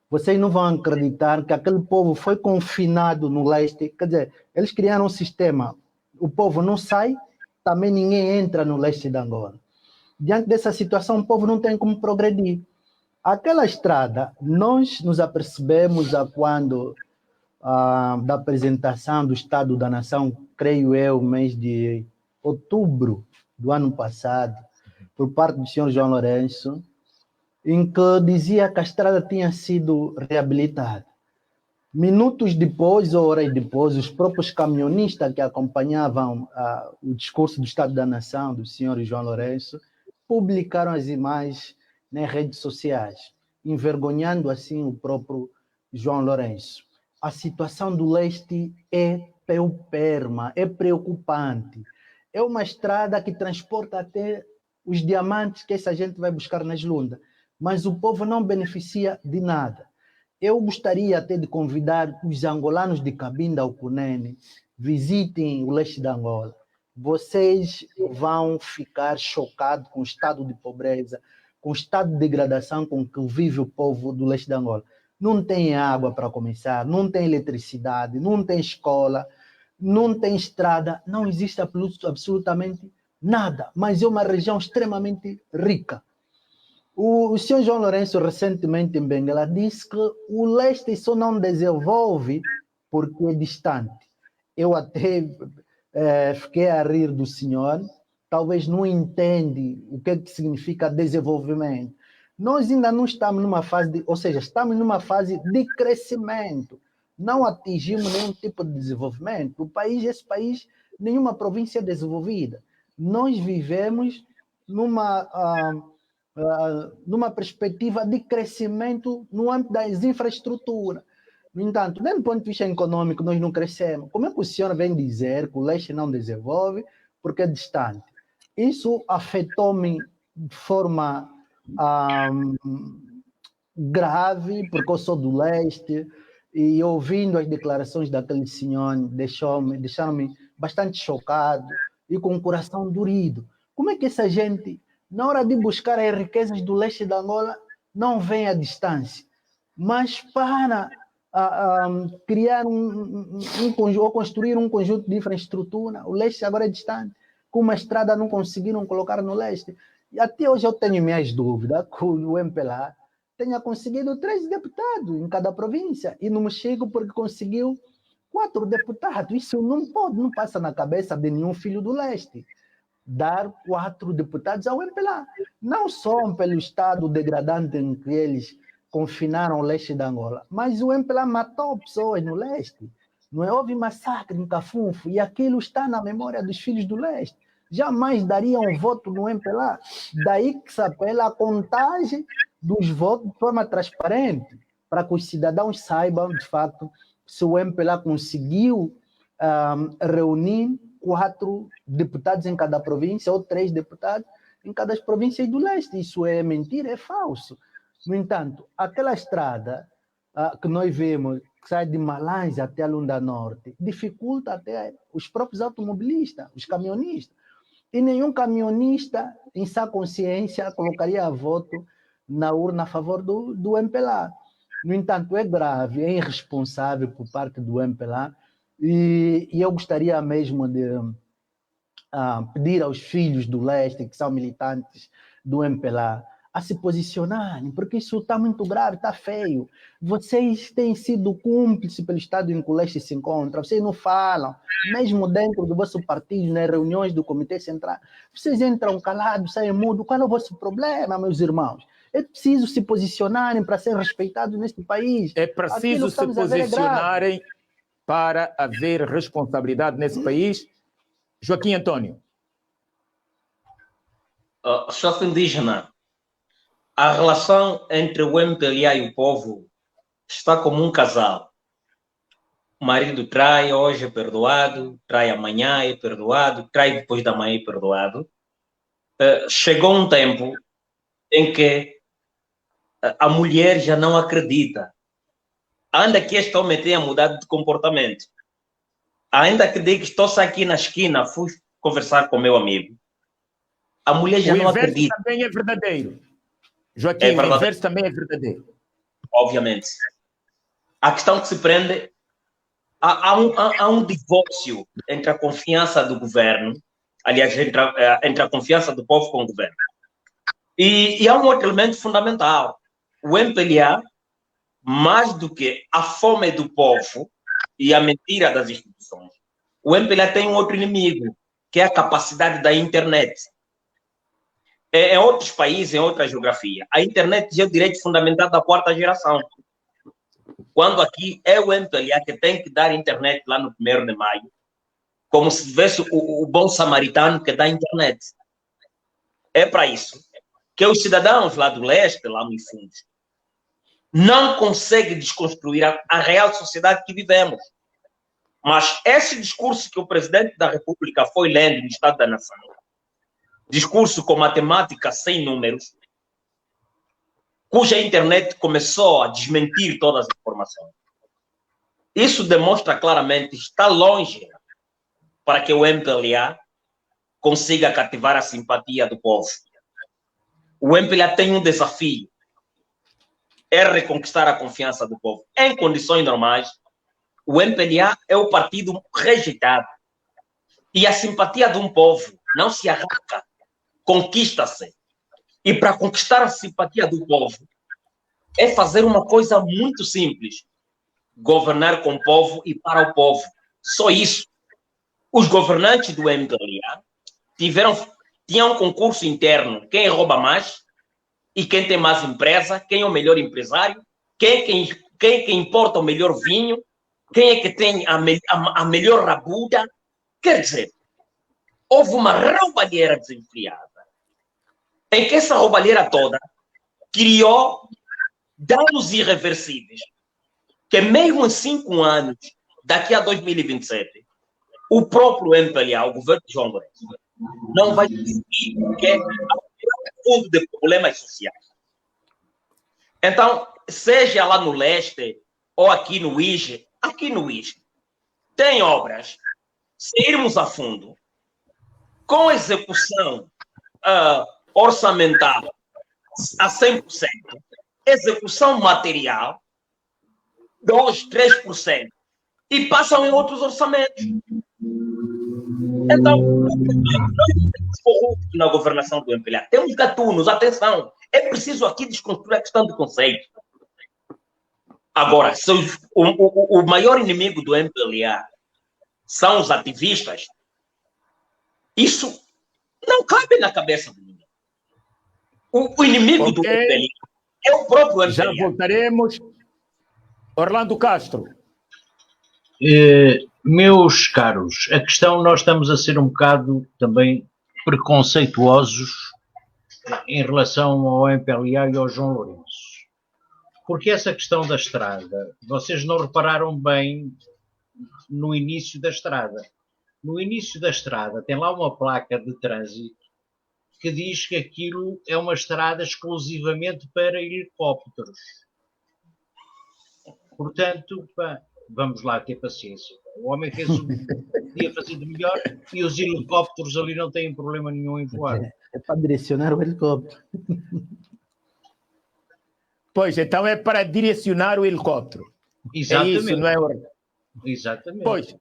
Vocês não vão acreditar que aquele povo foi confinado no leste, quer dizer, eles criaram um sistema, o povo não sai, também ninguém entra no leste da Angola. Diante dessa situação, o povo não tem como progredir. Aquela estrada, nós nos apercebemos quando da apresentação do Estado da Nação, creio eu, mês de outubro do ano passado, por parte do senhor João Lourenço, em que dizia que a estrada tinha sido reabilitada. Minutos depois, ou horas depois, os próprios caminhonistas que acompanhavam o discurso do Estado da Nação, do senhor João Lourenço, publicaram as imagens nas redes sociais, envergonhando assim o próprio João Lourenço. a situação do leste é paupérrima, é preocupante. É uma estrada que transporta até os diamantes que essa gente vai buscar nas lundas, mas o povo não beneficia de nada. Eu gostaria até de convidar os angolanos de Cabinda ao Cunene, visitem o leste da Angola. Vocês vão ficar chocados com o estado de pobreza, com o estado de degradação com que vive o povo do leste da Angola. Não tem água para começar, não tem eletricidade, não tem escola, não tem estrada, não existe absolutamente nada, mas é uma região extremamente rica. O senhor João Lourenço, recentemente em Benguela, disse que o leste só não desenvolve porque é distante. Eu até fiquei a rir do senhor, talvez não entende o que significa desenvolvimento. Nós ainda não estamos numa fase, ou seja, estamos numa fase de crescimento. Não atingimos nenhum tipo de desenvolvimento. Esse país, nenhuma província é desenvolvida. Nós vivemos numa perspectiva de crescimento no âmbito das infraestruturas. No entanto, nem do ponto de vista econômico, nós não crescemos. Como é que o senhor vem dizer que o leste não desenvolve porque é distante? Isso afetou-me de forma grave, porque eu sou do leste, e ouvindo as declarações daquele senhor deixaram-me bastante chocado e com o coração dorido. Como é que essa gente, na hora de buscar as riquezas do leste da Angola, não vem à distância, mas para criar ou construir um conjunto de infraestrutura? O leste agora é distante, com uma estrada não conseguiram colocar no leste. E até hoje eu tenho minhas dúvidas que o MPLA tenha conseguido 3 deputados em cada província, e no Mochico porque conseguiu 4 deputados. Isso não passa na cabeça de nenhum filho do leste. Dar 4 deputados ao MPLA, não só pelo estado degradante em que eles confinaram o leste da Angola, mas o MPLA matou pessoas no leste. Não é? Houve massacre em Cafunfo, e aquilo está na memória dos filhos do leste. Jamais dariam um voto no MPLA. Daí que se apela a contagem dos votos de forma transparente, para que os cidadãos saibam, de fato, se o MPLA conseguiu reunir 4 deputados em cada província, ou 3 deputados em cada província do leste. Isso é mentira, é falso. No entanto, aquela estrada que nós vemos, que sai de Malange até a Lunda Norte, dificulta até os próprios automobilistas, os caminhonistas. E nenhum camionista, em sua consciência, colocaria voto na urna a favor do MPLA. No entanto, é grave, é irresponsável por parte do MPLA, e eu gostaria mesmo de pedir aos filhos do leste, que são militantes do MPLA, a se posicionarem, porque isso está muito grave, está feio. Vocês têm sido cúmplices pelo estado em que o leste se encontra, vocês não falam, mesmo dentro do vosso partido, nas reuniões do Comitê Central, vocês entram calados, saem mudos. Qual é o vosso problema, meus irmãos? É preciso se posicionarem para ser respeitados neste país. É preciso se posicionarem para haver responsabilidade nesse país. Joaquim Antônio. Chefe indígena, a relação entre o MPLA e o povo está como um casal. O marido trai, hoje é perdoado, trai amanhã é perdoado, trai depois da manhã é perdoado. Chegou um tempo em que a mulher já não acredita. Ainda que este homem tenha mudado de comportamento, ainda que diga que estou aqui na esquina, fui conversar com meu amigo, a mulher já não acredita. O inverso também é verdadeiro. Joaquim, o inverso também é verdadeiro. Obviamente. A questão que se prende, há um divórcio entre a confiança do governo, aliás, entre a confiança do povo com o governo. E há um outro elemento fundamental. O MPLA, mais do que a fome do povo e a mentira das instituições, o MPLA tem um outro inimigo, que é a capacidade da internet. Em outros países, em outra geografia, a internet é o direito fundamental da 4ª geração. Quando aqui é o MPLA que tem que dar internet lá no 1º de maio, como se tivesse o bom samaritano que dá internet. É para isso que os cidadãos lá do leste, lá no fundo, não consegue desconstruir a real sociedade que vivemos. Mas esse discurso que o presidente da República foi lendo no Estado da Nação, discurso com matemática sem números, cuja internet começou a desmentir todas as informações, isso demonstra claramente que está longe para que o MPLA consiga cativar a simpatia do povo. O MPLA tem um desafio, é reconquistar a confiança do povo. Em condições normais, o MPLA é o partido rejeitado. E a simpatia de um povo não se arranca, conquista-se. E para conquistar a simpatia do povo, é fazer uma coisa muito simples: governar com o povo e para o povo. Só isso. Os governantes do MPLA tinham um concurso interno: quem rouba mais e quem tem mais empresa, quem é o melhor empresário, quem importa o melhor vinho, quem é que tem a melhor rabuda. Quer dizer, houve uma roubalheira desenfreada, em que essa roubalheira toda criou danos irreversíveis, que mesmo em 5 anos, daqui a 2027, o próprio MPLA, o governo de João Lourenço, não vai conseguir, porque é um fundo de problemas sociais. Então, seja lá no leste ou aqui no IGE, tem obras, se irmos a fundo, com execução orçamental a 100%, execução material 2%, 3%, e passam em outros orçamentos. Então, nós temos corruptos na governação do MPLA, temos gatunos, atenção, é preciso aqui desconstruir a questão do conceito. Agora, se o maior inimigo do MPLA são os ativistas, isso não cabe na cabeça do ninguém. O inimigo do MPLA é o próprio MPLA. Já voltaremos. Orlando Castro. Meus caros, a questão, nós estamos a ser um bocado também preconceituosos em relação ao MPLA e ao João Lourenço. Porque essa questão da estrada, vocês não repararam bem no início da estrada. No início da estrada tem lá uma placa de trânsito que diz que aquilo é uma estrada exclusivamente para helicópteros. Portanto, vamos lá ter paciência. O homem fez o que podia fazer de melhor e os helicópteros ali não têm problema nenhum em voar. É para direcionar o helicóptero. Pois, então é para direcionar o helicóptero. Exatamente. É isso, não é? Exatamente. Pois,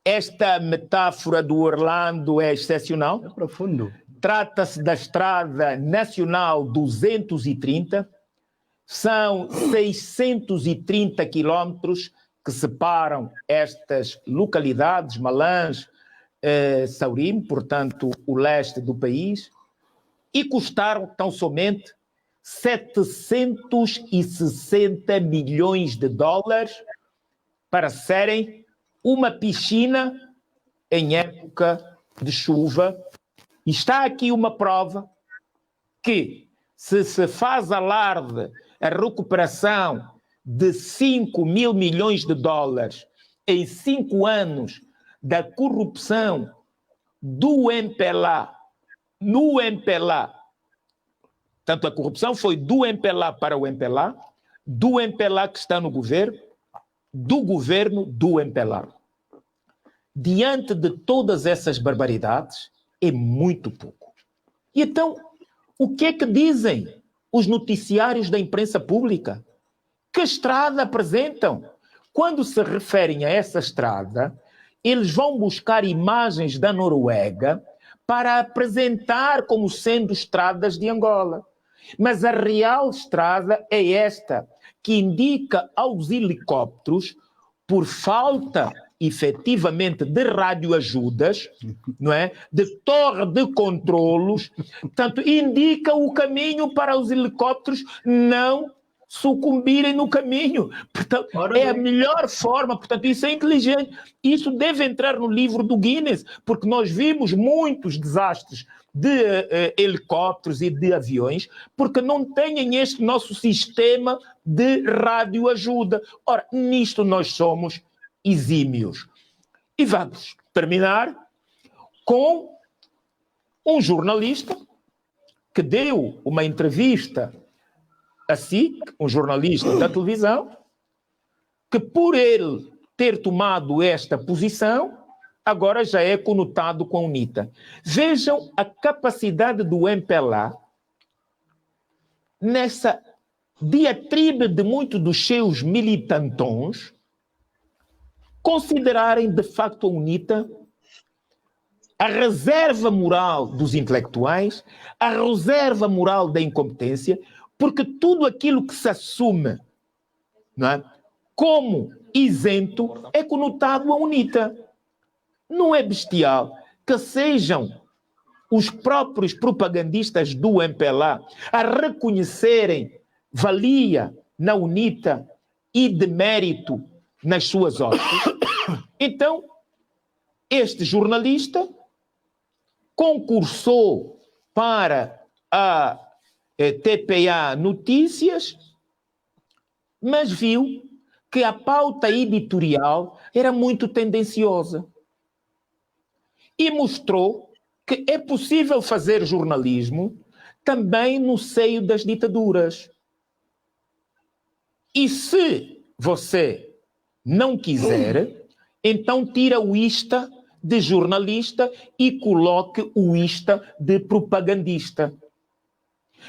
esta metáfora do Orlando é excepcional. É profundo. Trata-se da Estrada Nacional 230. São 630 quilómetros que separam estas localidades, Malães, Saurim, portanto, o leste do país, e custaram tão somente 760 milhões de dólares para serem uma piscina em época de chuva. E está aqui uma prova que, se faz alarde a recuperação de 5 mil milhões de dólares em 5 anos da corrupção do MPLA, no MPLA, tanto a corrupção foi do MPLA para o MPLA, do MPLA que está no governo, do governo do MPLA. Diante de todas essas barbaridades, é muito pouco. E então, o que é que dizem os noticiários da imprensa pública? Que estrada apresentam? Quando se referem a essa estrada, eles vão buscar imagens da Noruega para apresentar como sendo estradas de Angola. Mas a real estrada é esta, que indica aos helicópteros, por falta, efetivamente, de radioajudas, não é? De torre de controlos, portanto, indica o caminho para os helicópteros não sucumbirem no caminho. Portanto, é a melhor forma, portanto, isso é inteligente. Isso deve entrar no livro do Guinness, porque nós vimos muitos desastres de helicópteros e de aviões, porque não têm este nosso sistema de radioajuda. Ora, nisto nós somos exímios. E vamos terminar com um jornalista que deu uma entrevista a SIC, um jornalista da televisão, que por ele ter tomado esta posição, agora já é conotado com a UNITA. Vejam a capacidade do MPLA nessa diatribe de muitos dos seus militantões considerarem de facto a UNITA a reserva moral dos intelectuais, a reserva moral da incompetência, porque tudo aquilo que se assume, não é, como isento é conotado a UNITA. Não é bestial que sejam os próprios propagandistas do MPLA a reconhecerem valia na UNITA e de mérito nas suas obras? Então, este jornalista concursou para a TPA Notícias, mas viu que a pauta editorial era muito tendenciosa e mostrou que é possível fazer jornalismo também no seio das ditaduras. E se você não quiser, então tira o ISTA de jornalista e coloque o ISTA de propagandista.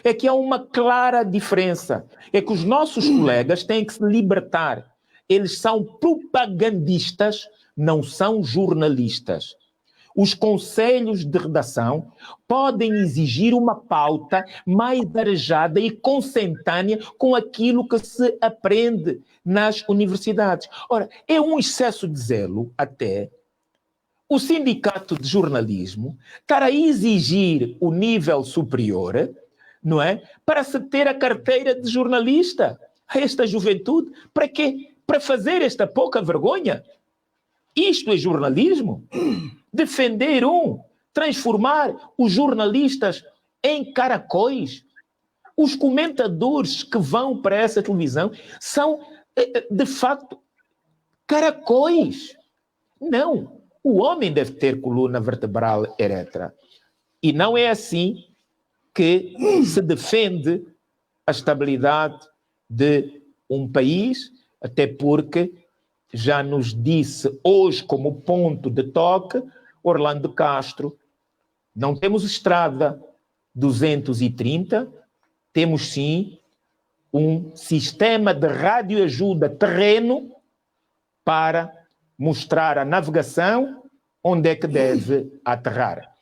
É que há uma clara diferença. É que os nossos colegas têm que se libertar. Eles são propagandistas, não são jornalistas. Os conselhos de redação podem exigir uma pauta mais arejada e consentânea com aquilo que se aprende nas universidades. Ora, é um excesso de zelo até o sindicato de jornalismo estar a exigir o nível superior, não é? Para se ter a carteira de jornalista a esta juventude. Para quê? Para fazer esta pouca vergonha? Isto é jornalismo? Defender transformar os jornalistas em caracóis? Os comentadores que vão para essa televisão são, de facto, caracóis. Não. O homem deve ter coluna vertebral ereta. E não é assim que se defende a estabilidade de um país, até porque já nos disse hoje como ponto de toque Orlando Castro, não temos estrada 230, temos sim um sistema de radioajuda terreno para mostrar a navegação onde é que deve aterrar.